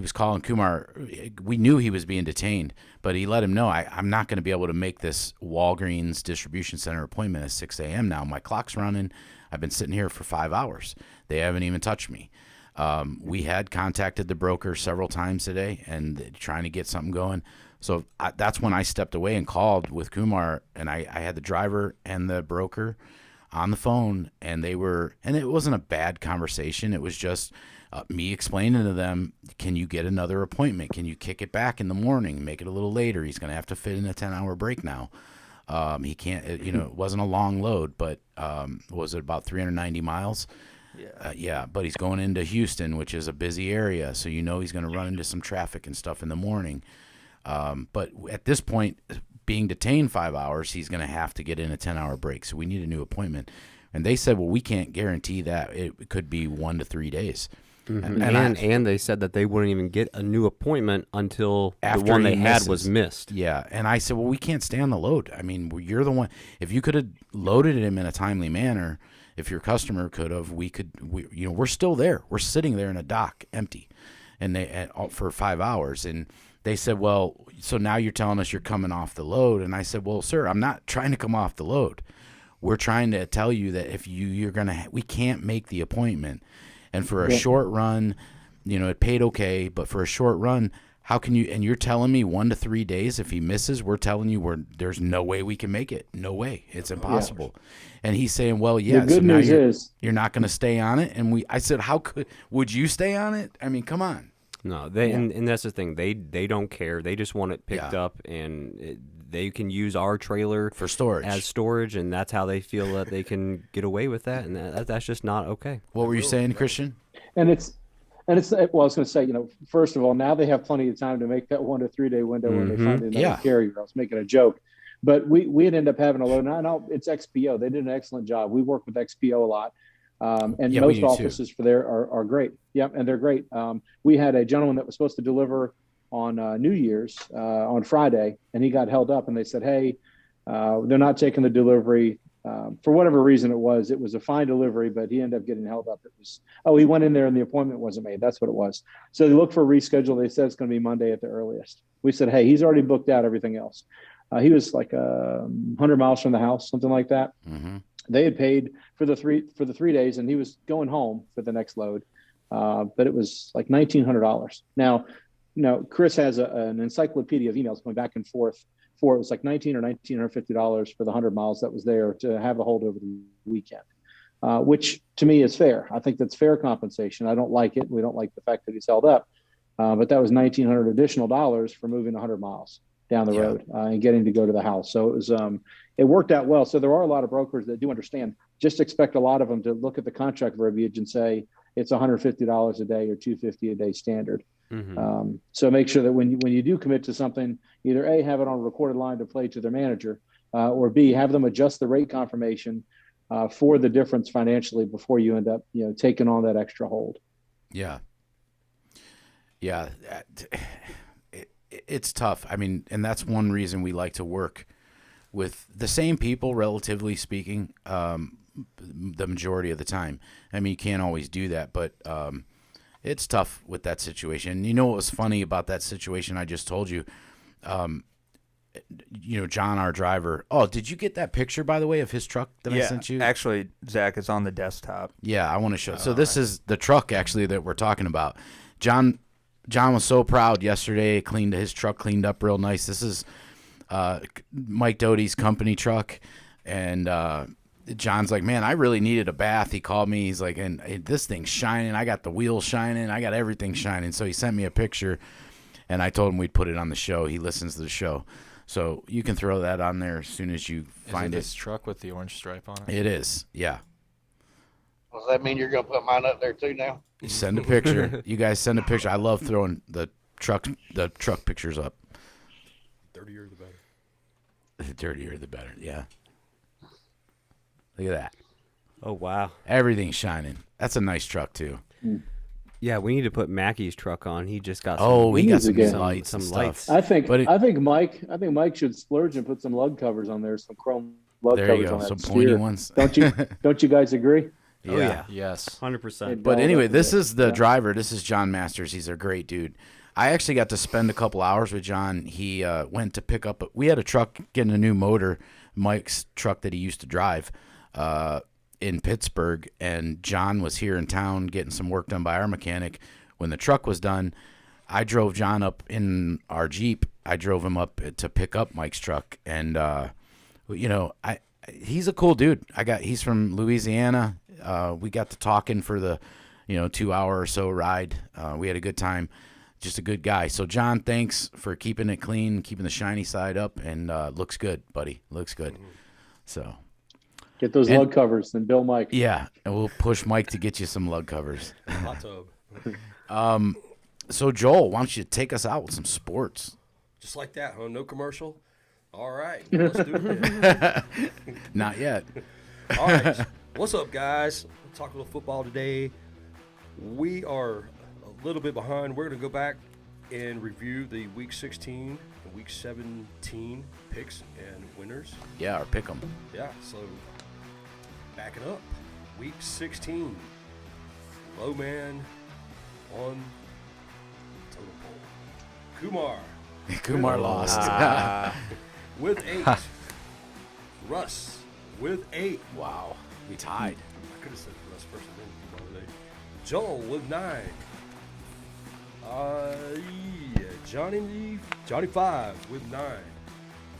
S1: was calling Kumar. We knew he was being detained, but he let him know, I'm not going to be able to make this Walgreens distribution center appointment at 6 a.m. now. My clock's running. I've been sitting here for 5 hours. They haven't even touched me. We had contacted the broker several times today and trying to get something going. So that's when I stepped away and called with Kumar, and I had the driver and the broker on the phone, and it wasn't a bad conversation. It was just me explaining to them, can you get another appointment? Can you kick it back in the morning, make it a little later? He's going to have to fit in a 10-hour break now. He can't, it wasn't a long load, but was it about 390 miles? Yeah, but he's going into Houston, which is a busy area, so he's going to run into some traffic and stuff in the morning. But at this point, being detained 5 hours, he's going to have to get in a 10-hour break, so we need a new appointment. And they said, well, we can't guarantee that. It could be 1 to 3 days.
S11: Mm-hmm. And they said that they wouldn't even get a new appointment until the one they had was missed.
S1: Yeah, and I said, well, we can't stay on the load. I mean, you're the one. If you could have loaded him in a timely manner, if your customer could have, we're still there. We're sitting there in a dock, empty, and for 5 hours. And they said, well, so now you're telling us you're coming off the load. And I said, well, sir, I'm not trying to come off the load. We're trying to tell you that if we can't make the appointment. And for a short run, it paid okay, but for a short run, how can you, and you're telling me 1 to 3 days, if he misses, we're telling you there's no way we can make it. No way. It's impossible. Yeah. And he's saying, well, yeah,
S14: the good news is
S1: you're not going to stay on it. And I said, would you stay on it? I mean, come on.
S11: No, and that's the thing. They don't care. They just want it picked up, and they can use our trailer
S1: for storage
S11: as storage, and that's how they feel that they can get away with that, and that's just not okay.
S1: What were you saying, Christian?
S14: And it's well, I was going to say, first of all, now they have plenty of time to make that 1 to 3 day window when they find another carrier. I was making a joke, but we'd end up having a load. Now it's XPO. They did an excellent job. We work with XPO a lot. And most offices for there are great. Yep, and they're great. We had a gentleman that was supposed to deliver on New Year's on Friday, and he got held up, and they said, hey, they're not taking the delivery. For whatever reason it was a fine delivery, but he ended up getting held up. He went in there and the appointment wasn't made. That's what it was. So they looked for a reschedule. They said it's going to be Monday at the earliest. We said, hey, he's already booked out everything else. He was like 100 miles from the house, something like that. Mm-hmm. They had paid for the 3 days, and he was going home for the next load. But it was like $1,900. Now, Chris has an encyclopedia of emails going back and forth. It was like $1,900 or $1,950 for the 100 miles that was there to have the hold over the weekend, which to me is fair. I think that's fair compensation. I don't like it. We don't like the fact that he's held up. But that was $1,900 additional dollars for moving 100 miles down the road and getting to go to the house. So it was it worked out well. So there are a lot of brokers that do understand. Just expect a lot of them to look at the contract verbiage and say it's $150 a day or $250 a day standard. Mm-hmm. So make sure that when you do commit to something, either A, have it on a recorded line to play to their manager, or B, have them adjust the rate confirmation for the difference financially before you end up taking on that extra hold.
S1: Yeah. It's tough. I mean, and that's one reason we like to work with the same people, relatively speaking, the majority of the time. I mean, you can't always do that, but it's tough with that situation. You know what was funny about that situation I just told you? John, our driver. Oh, did you get that picture, by the way, of his truck that I sent you?
S3: Actually, Zach, it's on the desktop.
S1: Yeah, I want to show. So this is the truck, actually, that we're talking about. John was so proud yesterday. His truck cleaned up real nice. This is Mike Doty's company truck, and John's like, man, I really needed a bath. He called me. He's like, and this thing's shining. I got the wheels shining. I got everything shining. So he sent me a picture, and I told him we'd put it on the show. He listens to the show. So you can throw that on there as soon as you find it.
S15: Is it this truck with the orange stripe on it?
S1: It is, yeah.
S13: Does that mean you're going to put mine up there too now?
S1: You send a picture. You guys send a picture. I love throwing the truck pictures up.
S4: Dirtier the better.
S1: The dirtier the better. Yeah. Look at that.
S11: Oh wow.
S1: Everything's shining. That's a nice truck too.
S11: Yeah, we need to put Mackey's truck on. He just got.
S1: He got some
S14: again.
S1: lights.
S11: Some
S1: and
S11: lights.
S1: stuff.
S14: I think Mike should splurge and put some lug covers on there, some chrome lug
S1: There you
S14: covers
S1: go,
S14: on that
S1: some
S14: steer.
S1: pointy ones.
S14: Don't you guys agree?
S11: Oh yeah.
S15: Yes.
S11: 100%.
S1: But anyway, this is the
S14: Yeah.
S1: driver. This is John Masters. He's a great dude. I actually got to spend a couple hours with John. He went to pick up. We had a truck getting a new motor, Mike's truck that he used to drive in Pittsburgh, and John was here in town getting some work done by our mechanic. When the truck was done, I drove John up in our Jeep. I drove him up to pick up Mike's truck, and he's a cool dude. He's from Louisiana. We got to talking for the 2 hour or so ride. We had a good time. Just a good guy. So John, thanks for keeping it clean, keeping the shiny side up, and looks good, buddy. Looks good. So
S14: Get those lug covers and bill Mike.
S1: yeah, and we'll push Mike to get you some lug covers.
S4: Hot tub.
S1: So Joel, why don't you take us out with some sports?
S4: Just like that, huh? No commercial? All right. Well, let's do it.
S1: Not yet.
S4: All right. What's up, guys? We'll talk a little football today. We are a little bit behind. We're going to go back and review the Week 16 and Week 17 picks and winners.
S1: Yeah, or pick 'em.
S4: Yeah, so backing up. Week 16. Low man on total pole. Kumar.
S1: Kumar lost.
S4: With 8. Russ with 8.
S1: Wow. We tied.
S4: I could have said Russ first and then Kumar with 8. Joel with 9. Johnny 5 with 9.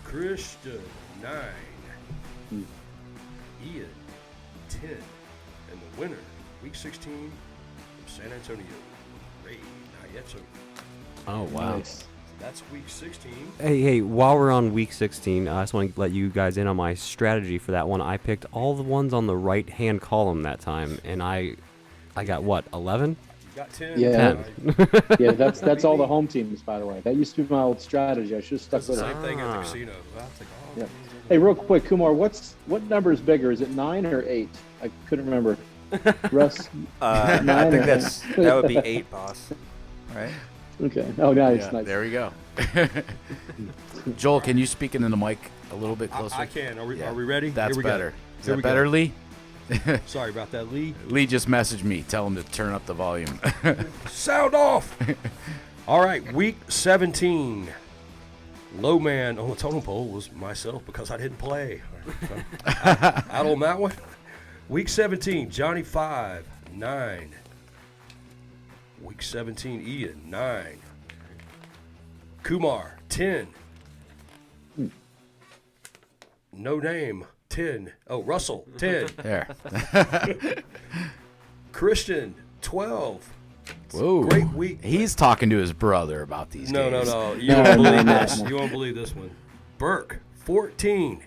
S4: Christian 9. Ian 10. And the winner, Week 16 from San Antonio, Ray Nieto.
S11: Oh wow.
S14: Nice.
S4: That's Week 16.
S11: Hey, while we're on week 16, I just want to let you guys in on my strategy for that one. I picked all the ones on the right-hand column that time, and I got what, 11?
S4: You got 10.
S14: Yeah.
S11: 10.
S14: Yeah, that's all the home teams, by the way. That used to be my old strategy. I should have stuck
S4: That's
S14: with
S4: the
S14: it.
S4: same thing at the casino. I was like,
S14: Yeah. Hey, real quick, Kumar, what number is bigger? Is it 9 or 8? I couldn't remember. Russ?
S3: I
S14: 9
S3: think
S14: or
S3: that would be 8, boss. Right?
S14: Okay. Oh, nice,
S1: Yeah,
S14: nice.
S1: there we go. Joel, can you speak into the mic a little bit closer?
S4: I can. Are we
S1: Yeah.
S4: ready?
S1: That's
S4: Here we
S1: better.
S4: Go.
S1: Is
S4: Here
S1: that
S4: we
S1: better,
S4: go.
S1: Lee?
S4: Sorry about that, Lee.
S1: Lee just messaged me. Tell him to turn up the volume.
S4: Sound off. All right, Week 17. Low man on the totem pole was myself because I didn't play. Out on that one. Week 17, Johnny 5, 9. Week 17, Ian 9. Kumar 10. No name 10. Oh, Russell 10.
S1: There.
S4: Christian 12.
S1: Whoa.
S4: Great week.
S1: He's talking to his brother about these
S4: No.
S1: games.
S4: You won't believe this. You won't believe this one. Burke 14.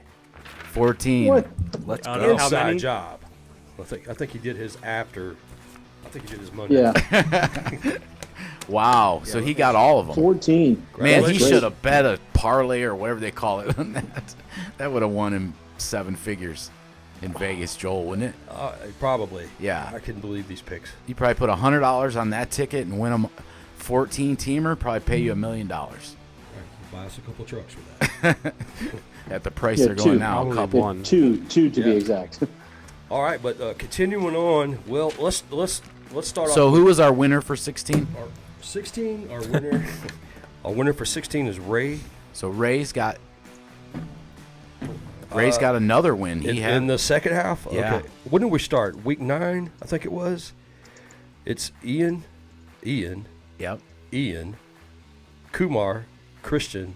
S1: 14.
S14: What?
S1: Let's
S11: Oh,
S1: go.
S11: no.
S4: Inside
S11: many?
S4: job. I think he did his after. I think he did his Monday.
S14: Yeah.
S1: Wow. So he got all of them.
S14: 14.
S1: Man, he
S14: That's
S1: should
S14: great.
S1: have bet a parlay or whatever they call it on that. That would have won him 7 figures in Vegas, Joel, wouldn't it?
S4: Probably.
S1: Yeah.
S4: I couldn't believe these picks.
S1: You probably put $100 on that ticket and win a 14-teamer, probably pay you $1 million.
S4: All right, buy us a couple trucks for that.
S1: At the price
S14: Yeah,
S1: they're going
S14: 2.
S1: now,
S11: Probably
S1: couple.
S11: one.
S14: Two to
S4: Yeah.
S14: be exact.
S4: All right, but continuing on. Well, let's start off.
S1: So who was our winner for 16?
S4: Our 16, our winner. Our winner for 16 is Ray.
S1: So Ray's got another win. He had
S4: in the second half.
S1: Yeah.
S4: Okay. When did we start? Week 9, I think it was. It's Ian,
S1: Yep.
S4: Kumar, Christian,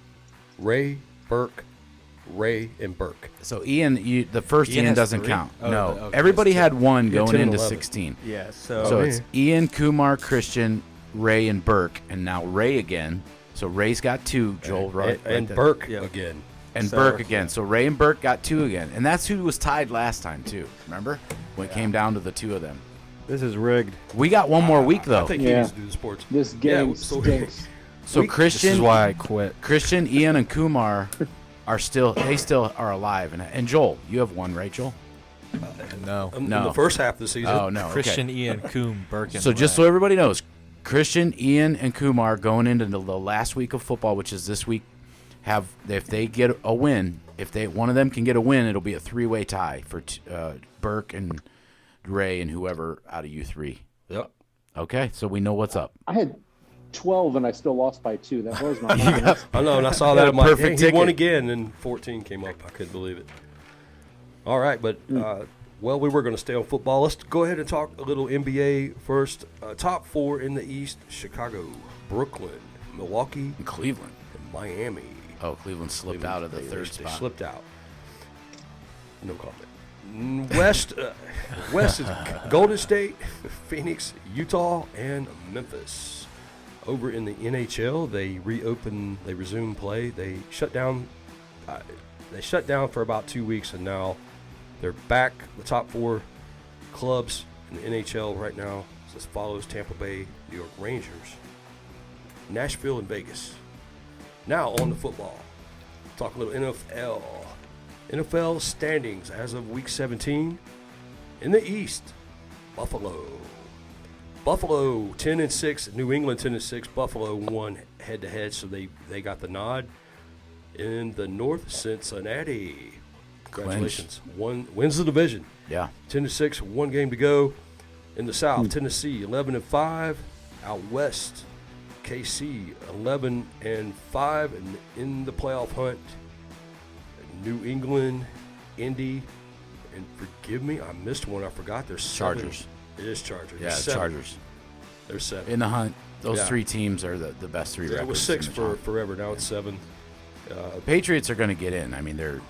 S4: Ray, Burke, Ray, and Burke.
S1: So Ian, the first
S15: Ian
S1: Ian
S15: has
S1: doesn't
S15: 3?
S1: count.
S15: Oh,
S1: No.
S15: okay,
S1: Everybody
S15: that's
S1: had one
S4: Yeah,
S1: going
S4: 10 and
S1: into
S4: 11.
S1: 16.
S3: Yeah,
S1: So
S3: so
S1: it's Ian, Kumar, Christian, Ray, and Burke, and now Ray again. So Ray's got 2. Joel, right?
S4: And
S1: there.
S4: Burke
S3: Yep.
S4: again.
S1: And
S3: So-
S1: Burke again. So Ray and Burke got 2 again. And that's who was tied last time, too. Remember? When it came down to the 2 of them.
S11: This is rigged.
S1: We got one more week,
S4: I
S1: though.
S4: think he
S14: Yeah.
S4: needs to do the sports.
S14: This game
S4: so,
S14: stinks.
S1: So Christian,
S15: This is why I quit.
S1: Christian, Ian, and Kumar are still alive. And Joel, you have one, right, Joel?
S15: No.
S4: In the first half of the season.
S1: Oh, no.
S15: Christian,
S1: okay.
S15: Ian, Coom, Birkin.
S1: So just so everybody knows, Christian, Ian, and Kumar going into the last week of football, which is this week, if they get a win, one of them can get a win, it'll be a 3-way tie for Burke and Ray and whoever out of you three.
S4: Yep.
S1: Okay, so we know what's up.
S14: I had 12 and I still lost by 2. That was my
S4: I know, and I saw that. I'm like,
S1: perfect
S4: hey, he won
S1: ticket.
S4: again, and 14 came up. I couldn't believe it. All right, but well, we were going to stay on football. Let's go ahead and talk a little NBA first. Top 4 in the East: Chicago, Brooklyn, Milwaukee,
S1: And Cleveland.
S4: and Miami.
S1: Oh, Cleveland slipped out of the third
S4: They
S1: spot.
S4: slipped out. No comment. West is Golden State, Phoenix, Utah, and Memphis. Over in the NHL, they resumed play. They shut down for about 2 weeks, and now they're back. The top 4 clubs in the NHL right now as follows: Tampa Bay, New York Rangers, Nashville, and Vegas. Now on the football. Talk a little NFL. NFL standings as of week 17. In the East, Buffalo 10-6, New England 10-6. Buffalo won head-to-head, so they got the nod. In the North, Cincinnati, congratulations, wins the division.
S1: Yeah,
S4: 10-6, 1 game to go. In the South, Tennessee 11-5. Out West, KC 11-5, and in the playoff hunt, New England, Indy, and forgive me, I missed one. I forgot. There's
S1: Chargers.
S4: It is Chargers.
S1: Yeah, Chargers.
S4: There's 7
S1: in the hunt. Those
S4: Yeah.
S1: 3 teams are the best 3 records.
S4: It was 6 for forever. Now it's 7.
S1: Patriots are going to get in. I mean, they're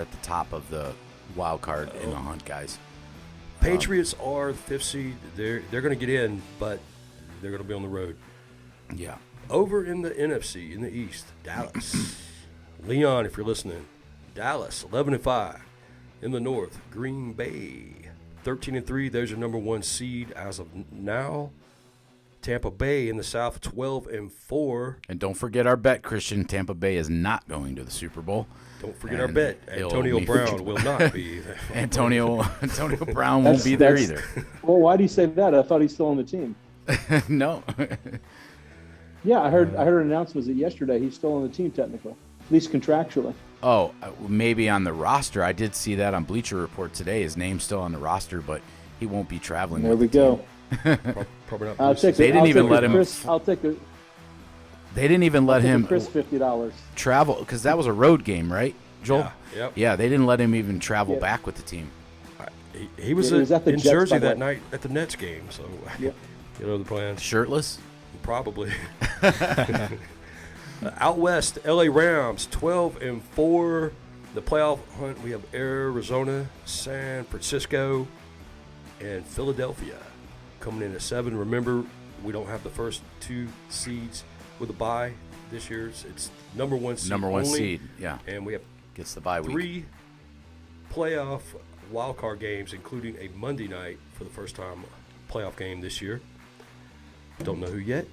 S1: at the top of the wild card in the hunt, guys.
S4: Patriots are the 5th seed. They're going to get in, but they're going to be on the road.
S1: Yeah.
S4: Over in the NFC, in the East, Dallas. Leon, if you're listening, Dallas 11-5. In the North, Green Bay 13-3. There's your number 1 seed as of now. Tampa Bay in the South 12-4.
S1: And don't forget our bet, Christian. Tampa Bay is not going to the Super Bowl.
S4: Don't forget our bet. Antonio Brown will not be there.
S1: Antonio Brown won't be there either.
S14: Well, why do you say that? I thought he's still on the team.
S1: No.
S14: Yeah, I heard an announcement that yesterday he's still on the team technically, at least contractually.
S1: Oh, maybe on the roster. I did see that on Bleacher Report today. His name's still on the roster, but he won't be traveling.
S14: There we go.
S4: Probably not.
S14: I'll take
S1: They didn't even let him.
S14: I'll take a.
S1: They didn't even let him
S14: Chris $50
S1: travel because that was a road game, right, Joel?
S4: Yeah. Yep.
S1: Yeah, they didn't let him even travel back with the team.
S4: He was,
S14: It was at the
S4: in
S14: Jets,
S4: Jersey
S14: by the
S4: that
S14: way.
S4: night at the Nets game, so you know the plans.
S1: Shirtless?
S4: Probably. Out West, LA Rams 12-4. The playoff hunt, we have Arizona, San Francisco, and Philadelphia coming in at 7. Remember, we don't have the first 2 seeds with a bye this year. It's number 1 seed.
S1: Number 1
S4: only,
S1: seed, yeah.
S4: And we have
S1: Gets the bye week.
S4: 3 playoff wildcard games, including a Monday night for the first time playoff game this year. Don't know who yet.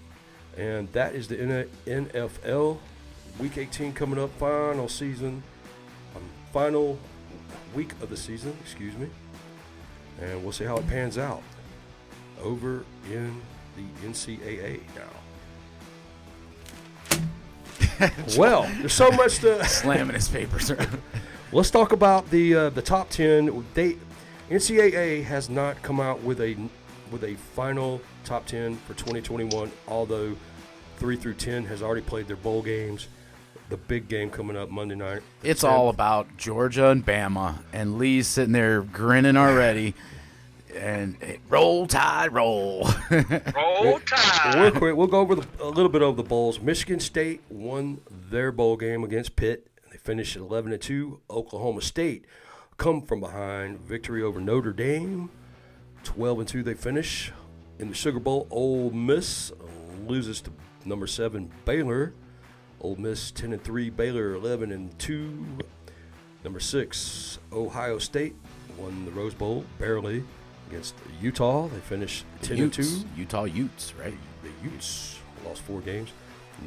S4: And that is the NFL. Week 18 coming up, final week of the season, excuse me. And we'll see how it pans out over in the NCAA now. Well, there's so much to
S1: slamming his papers around.
S4: Let's talk about the top 10. NCAA has not come out with a final top 10 for 2021, although 3 through 10 has already played their bowl games. The big game coming up Monday night.
S1: It's all about Georgia and Bama, and Lee's sitting there grinning already. And roll Tide, roll.
S6: Roll Tide.
S4: Real quick, we'll go over a little bit of the bowls. Michigan State won their bowl game against Pitt. They finished at 11-2. Oklahoma State come from behind, victory over Notre Dame. 12-2 they finish. In the Sugar Bowl, Ole Miss loses to number 7 Baylor. Ole Miss 10-3, Baylor 11-2. Number 6 Ohio State won the Rose Bowl barely against Utah. They finished 10-2.
S1: Utah Utes, right?
S4: The Utes lost 4 games.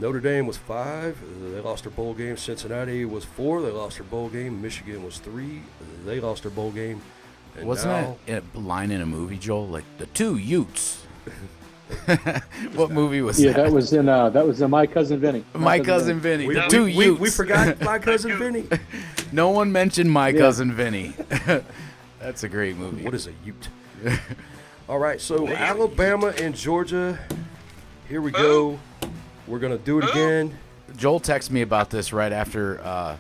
S4: Notre Dame was 5. They lost their bowl game. Cincinnati was 4. They lost their bowl game. Michigan was 3. They lost their bowl game. And
S1: Wasn't that a line in a movie, Joel? Like the 2 Utes. What movie was
S14: Yeah,
S1: that?
S14: that was in My Cousin Vinny.
S1: My Cousin Vinny. The 2 Utes.
S4: We forgot My Cousin Vinny.
S1: No one mentioned My Cousin Vinny. That's a great movie.
S4: What is a Ute? All right, so Alabama and Georgia. Here we go. We're going to do it again.
S1: Joel texted me about this right after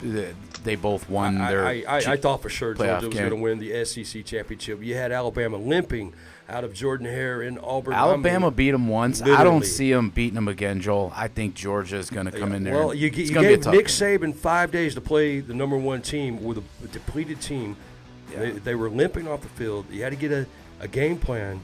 S1: they both won their
S4: I thought for sure Georgia was
S1: game.
S4: going to win the SEC championship. You had Alabama limping out of Jordan-Hare in Auburn.
S1: Alabama beat them once. I
S4: literally.
S1: don't see them beating them again, Joel. I think Georgia is going to come in there.
S4: Well, you gave Nick Saban 5 days to play the number 1 team with a depleted team. Yeah. They were limping off the field. You had to get a game plan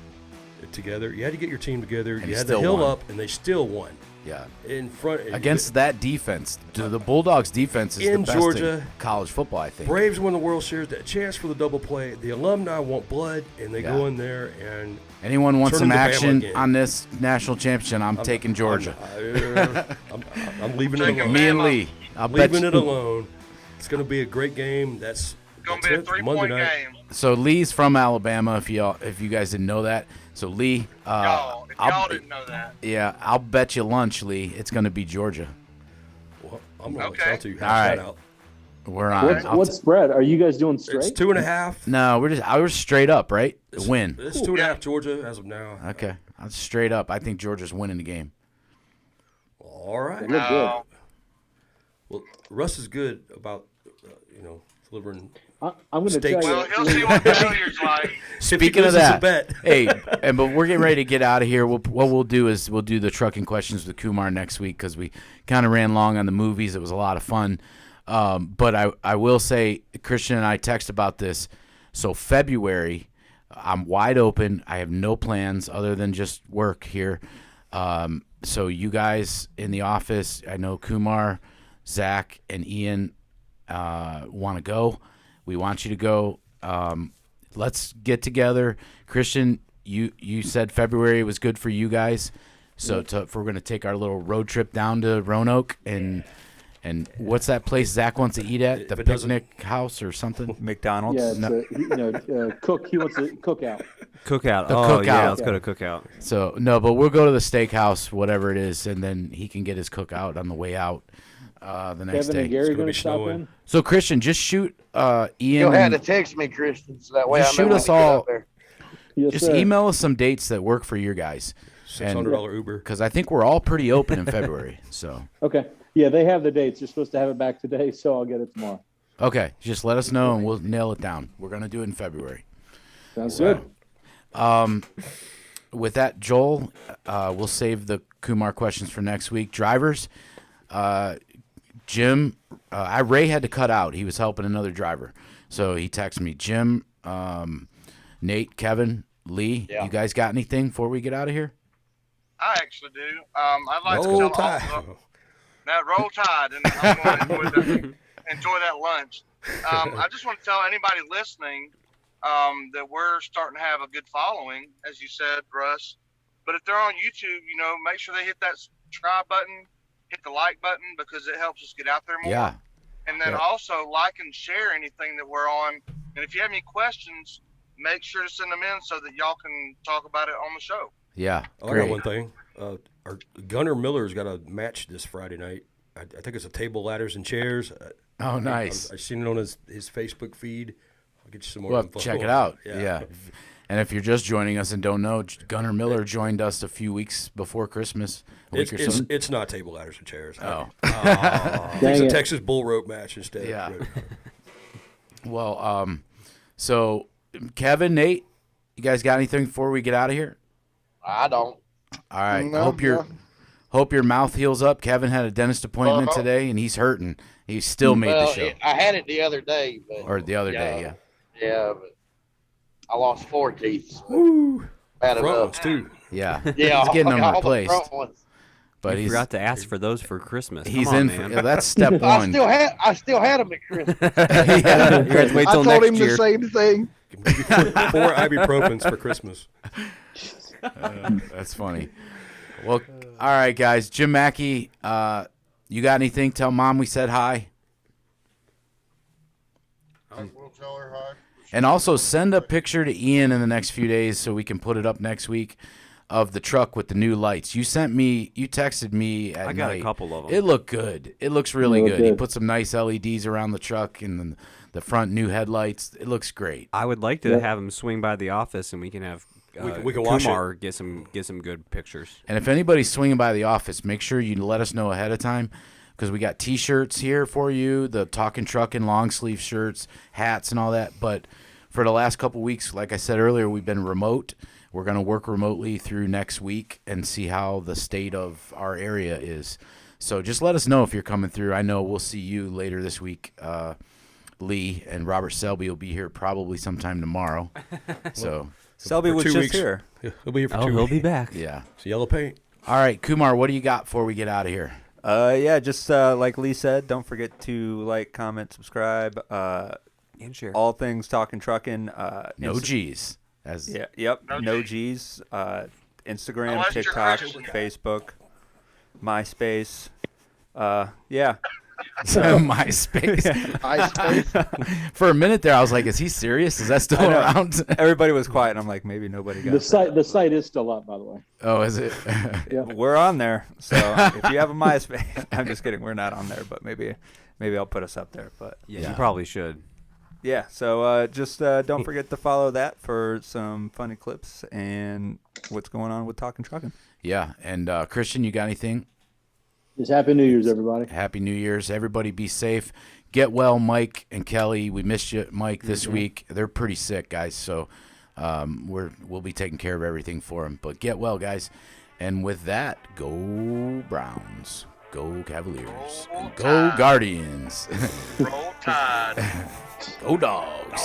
S4: together. You had to get your team together.
S1: And
S4: you had to hill up, and they still won.
S1: Yeah.
S4: In front
S1: against that defense. The Bulldogs defense is
S4: in
S1: the best
S4: Georgia,
S1: in college football, I think.
S4: Braves won the World Series, that chance for the double play. The alumni want blood, and they go in there and
S1: anyone wants some action
S4: again.
S1: on this national championship, I'm taking Georgia.
S4: I'm leaving it alone.
S1: Me and Lee.
S4: I'm leaving it alone. It's going to be a great game. That's
S6: going to be a 3-point game.
S1: So Lee's from Alabama. If you guys didn't know that, so Lee,
S6: y'all didn't know that.
S1: Yeah, I'll bet you lunch, Lee. It's going to be Georgia.
S4: Well, I'm going to tell you.
S1: All right,
S4: out.
S1: We're on.
S14: What spread are you guys doing straight?
S4: It's 2.5.
S1: No, we're straight up, right? Win.
S4: It's 2.5 Georgia as of now.
S1: Okay, I'm straight up. I think Georgia's winning the game.
S4: All right.
S6: No.
S4: Well, Russ is good about delivering.
S14: I'm going to tell you.
S6: Well, he'll see what failure's like.
S1: Speaking of that,
S4: bet.
S1: hey, but we're getting ready to get out of here. What we'll do is we'll do the trucking questions with Kumar next week because we kind of ran long on the movies. It was a lot of fun. But I will say, Christian and I text about this. So February, I'm wide open. I have no plans other than just work here. So you guys in the office, I know Kumar, Zach, and Ian want to go. We want you to go. Let's get together. Christian, you said February was good for you guys. So if we're going to take our little road trip down to Roanoke and what's that place Zach wants to eat at? The picnic house or something?
S3: McDonald's?
S14: Yeah, it's cook. He wants a cookout.
S9: Cookout.
S1: The
S9: cookout.
S1: cookout.
S9: Let's go to cookout.
S1: So no, but we'll go to the steakhouse, whatever it is, and then he can get his cookout on the way out the next
S14: Kevin
S1: day.
S14: and Gary going to stop in?
S1: So Christian, just shoot Ian.
S13: You'll have to text me, Christian, so that way
S1: Just
S13: I know
S1: shoot
S13: when
S1: us
S13: to get
S1: all.
S13: up there.
S14: Yes,
S1: Just
S14: sir.
S1: email us some dates that work for your guys.
S4: $600 Uber.
S1: Because I think we're all pretty open in February. So
S14: Okay. Yeah, they have the dates. You're supposed to have it back today, so I'll get it tomorrow.
S1: okay, just let us know and we'll nail it down. We're gonna do it in February.
S14: Sounds good.
S1: With that, Joel, we'll save the Kumar questions for next week. Drivers, Jim, Ray had to cut out. He was helping another driver. So he texted me, Jim, Nate, Kevin, Lee, you guys got anything before we get out of here?
S6: I actually do. I'd like
S4: Roll
S6: to tell
S4: Tide.
S6: also that roll tide, and I'm going to enjoy that lunch. I just want to tell anybody listening that we're starting to have a good following, as you said, Russ. But if they're on YouTube, make sure they hit that subscribe button, hit the like button, because it helps us get out there more.
S1: Yeah.
S6: And then also like and share anything that we're on. And if you have any questions, make sure to send them in so that y'all can talk about it on the show.
S1: Yeah,
S4: I got one thing. Our Gunnar Miller's got a match this Friday night. I think it's a table, ladders, and chairs.
S1: Oh, nice.
S4: I've seen it on his Facebook feed. I'll get you some more
S1: Well,
S4: info.
S1: check it out. Yeah. And if you're just joining us and don't know, Gunnar Miller joined us a few weeks before Christmas.
S4: It's not table, ladders, and chairs.
S1: Oh.
S4: It's a Texas bull rope match instead.
S1: Yeah. Well, so Kevin, Nate, you guys got anything before we get out of here?
S13: I don't.
S1: All right.
S13: No,
S1: Hope your mouth heals up. Kevin had a dentist appointment today, and he's hurting. He still made the show.
S13: I had it the other day.
S1: Or the other day, yeah.
S13: Yeah, but I lost 4 teeth.
S4: Woo.
S13: Bad
S4: Front
S13: enough.
S4: ones, too.
S1: Yeah.
S13: Yeah,
S1: He's getting them
S13: all the
S1: replaced.
S13: front ones.
S1: But
S11: You
S1: he's
S11: forgot to ask for those for Christmas.
S1: He's
S11: Come on,
S1: in.
S11: man.
S1: That's step one.
S13: I still had them at Christmas.
S1: Yeah.
S11: You guys wait
S10: I
S11: till
S10: told
S11: next
S10: him
S11: year.
S10: the same thing.
S4: 4 ibuprofens for Christmas.
S1: That's funny. Well, all right, guys. Jim Mackey, you got anything? Tell Mom we said hi.
S7: I will tell her hi.
S1: And also send a picture to Ian in the next few days so we can put it up next week of the truck with the new lights. You texted me at night.
S11: I got a couple of them.
S1: It looked good. It looks really good. He put some nice LEDs around the truck and then the front new headlights. It looks great.
S11: I would like to have him swing by the office and we can have
S4: we can watch
S11: Kumar
S4: it.
S11: get some good pictures.
S1: And if anybody's swinging by the office, make sure you let us know ahead of time because we got T-shirts here for you, the Talkin Truckin long sleeve shirts, hats, and all that. But for the last couple weeks, like I said earlier, we've been remote. We're going to work remotely through next week and see how the state of our area is. So just let us know if you're coming through. I know we'll see you later this week. Lee and Robert Selby will be here probably sometime tomorrow. So
S3: Selby was just here.
S4: He'll be here for 2
S11: he'll
S4: weeks.
S11: be back.
S1: Yeah.
S4: It's yellow paint.
S1: All right, Kumar, what do you got before we get out of here?
S3: Yeah, just like Lee said, don't forget to like, comment, subscribe,
S11: and share.
S3: All things Talkin Truckin.
S1: No G's.
S3: No G's. Instagram,
S6: Unless you're
S3: TikTok,
S6: Christian.
S3: Facebook, MySpace. Yeah.
S1: MySpace. For a minute there, I was like, "Is he serious? Is that still around?"
S3: Everybody was quiet, and I'm like, maybe nobody got
S14: The site is still up, by the way.
S1: Oh, is it?
S14: Yeah.
S3: We're on there, so if you have a MySpace, I'm just kidding. We're not on there, but maybe I'll put us up there. But
S11: Yeah, you probably should.
S3: Yeah, so just don't forget to follow that for some funny clips and what's going on with Talkin Truckin.
S1: Yeah, and Christian, you got anything?
S14: Just Happy New Year's, everybody.
S1: Happy New Year's. Everybody be safe. Get well, Mike and Kelly. We missed you, Mike, this week. They're pretty sick, guys, so we'll be taking care of everything for them. But get well, guys. And with that, go Browns. Go Cavaliers. And go Guardians.
S6: Roll Tide.
S1: Go Dogs.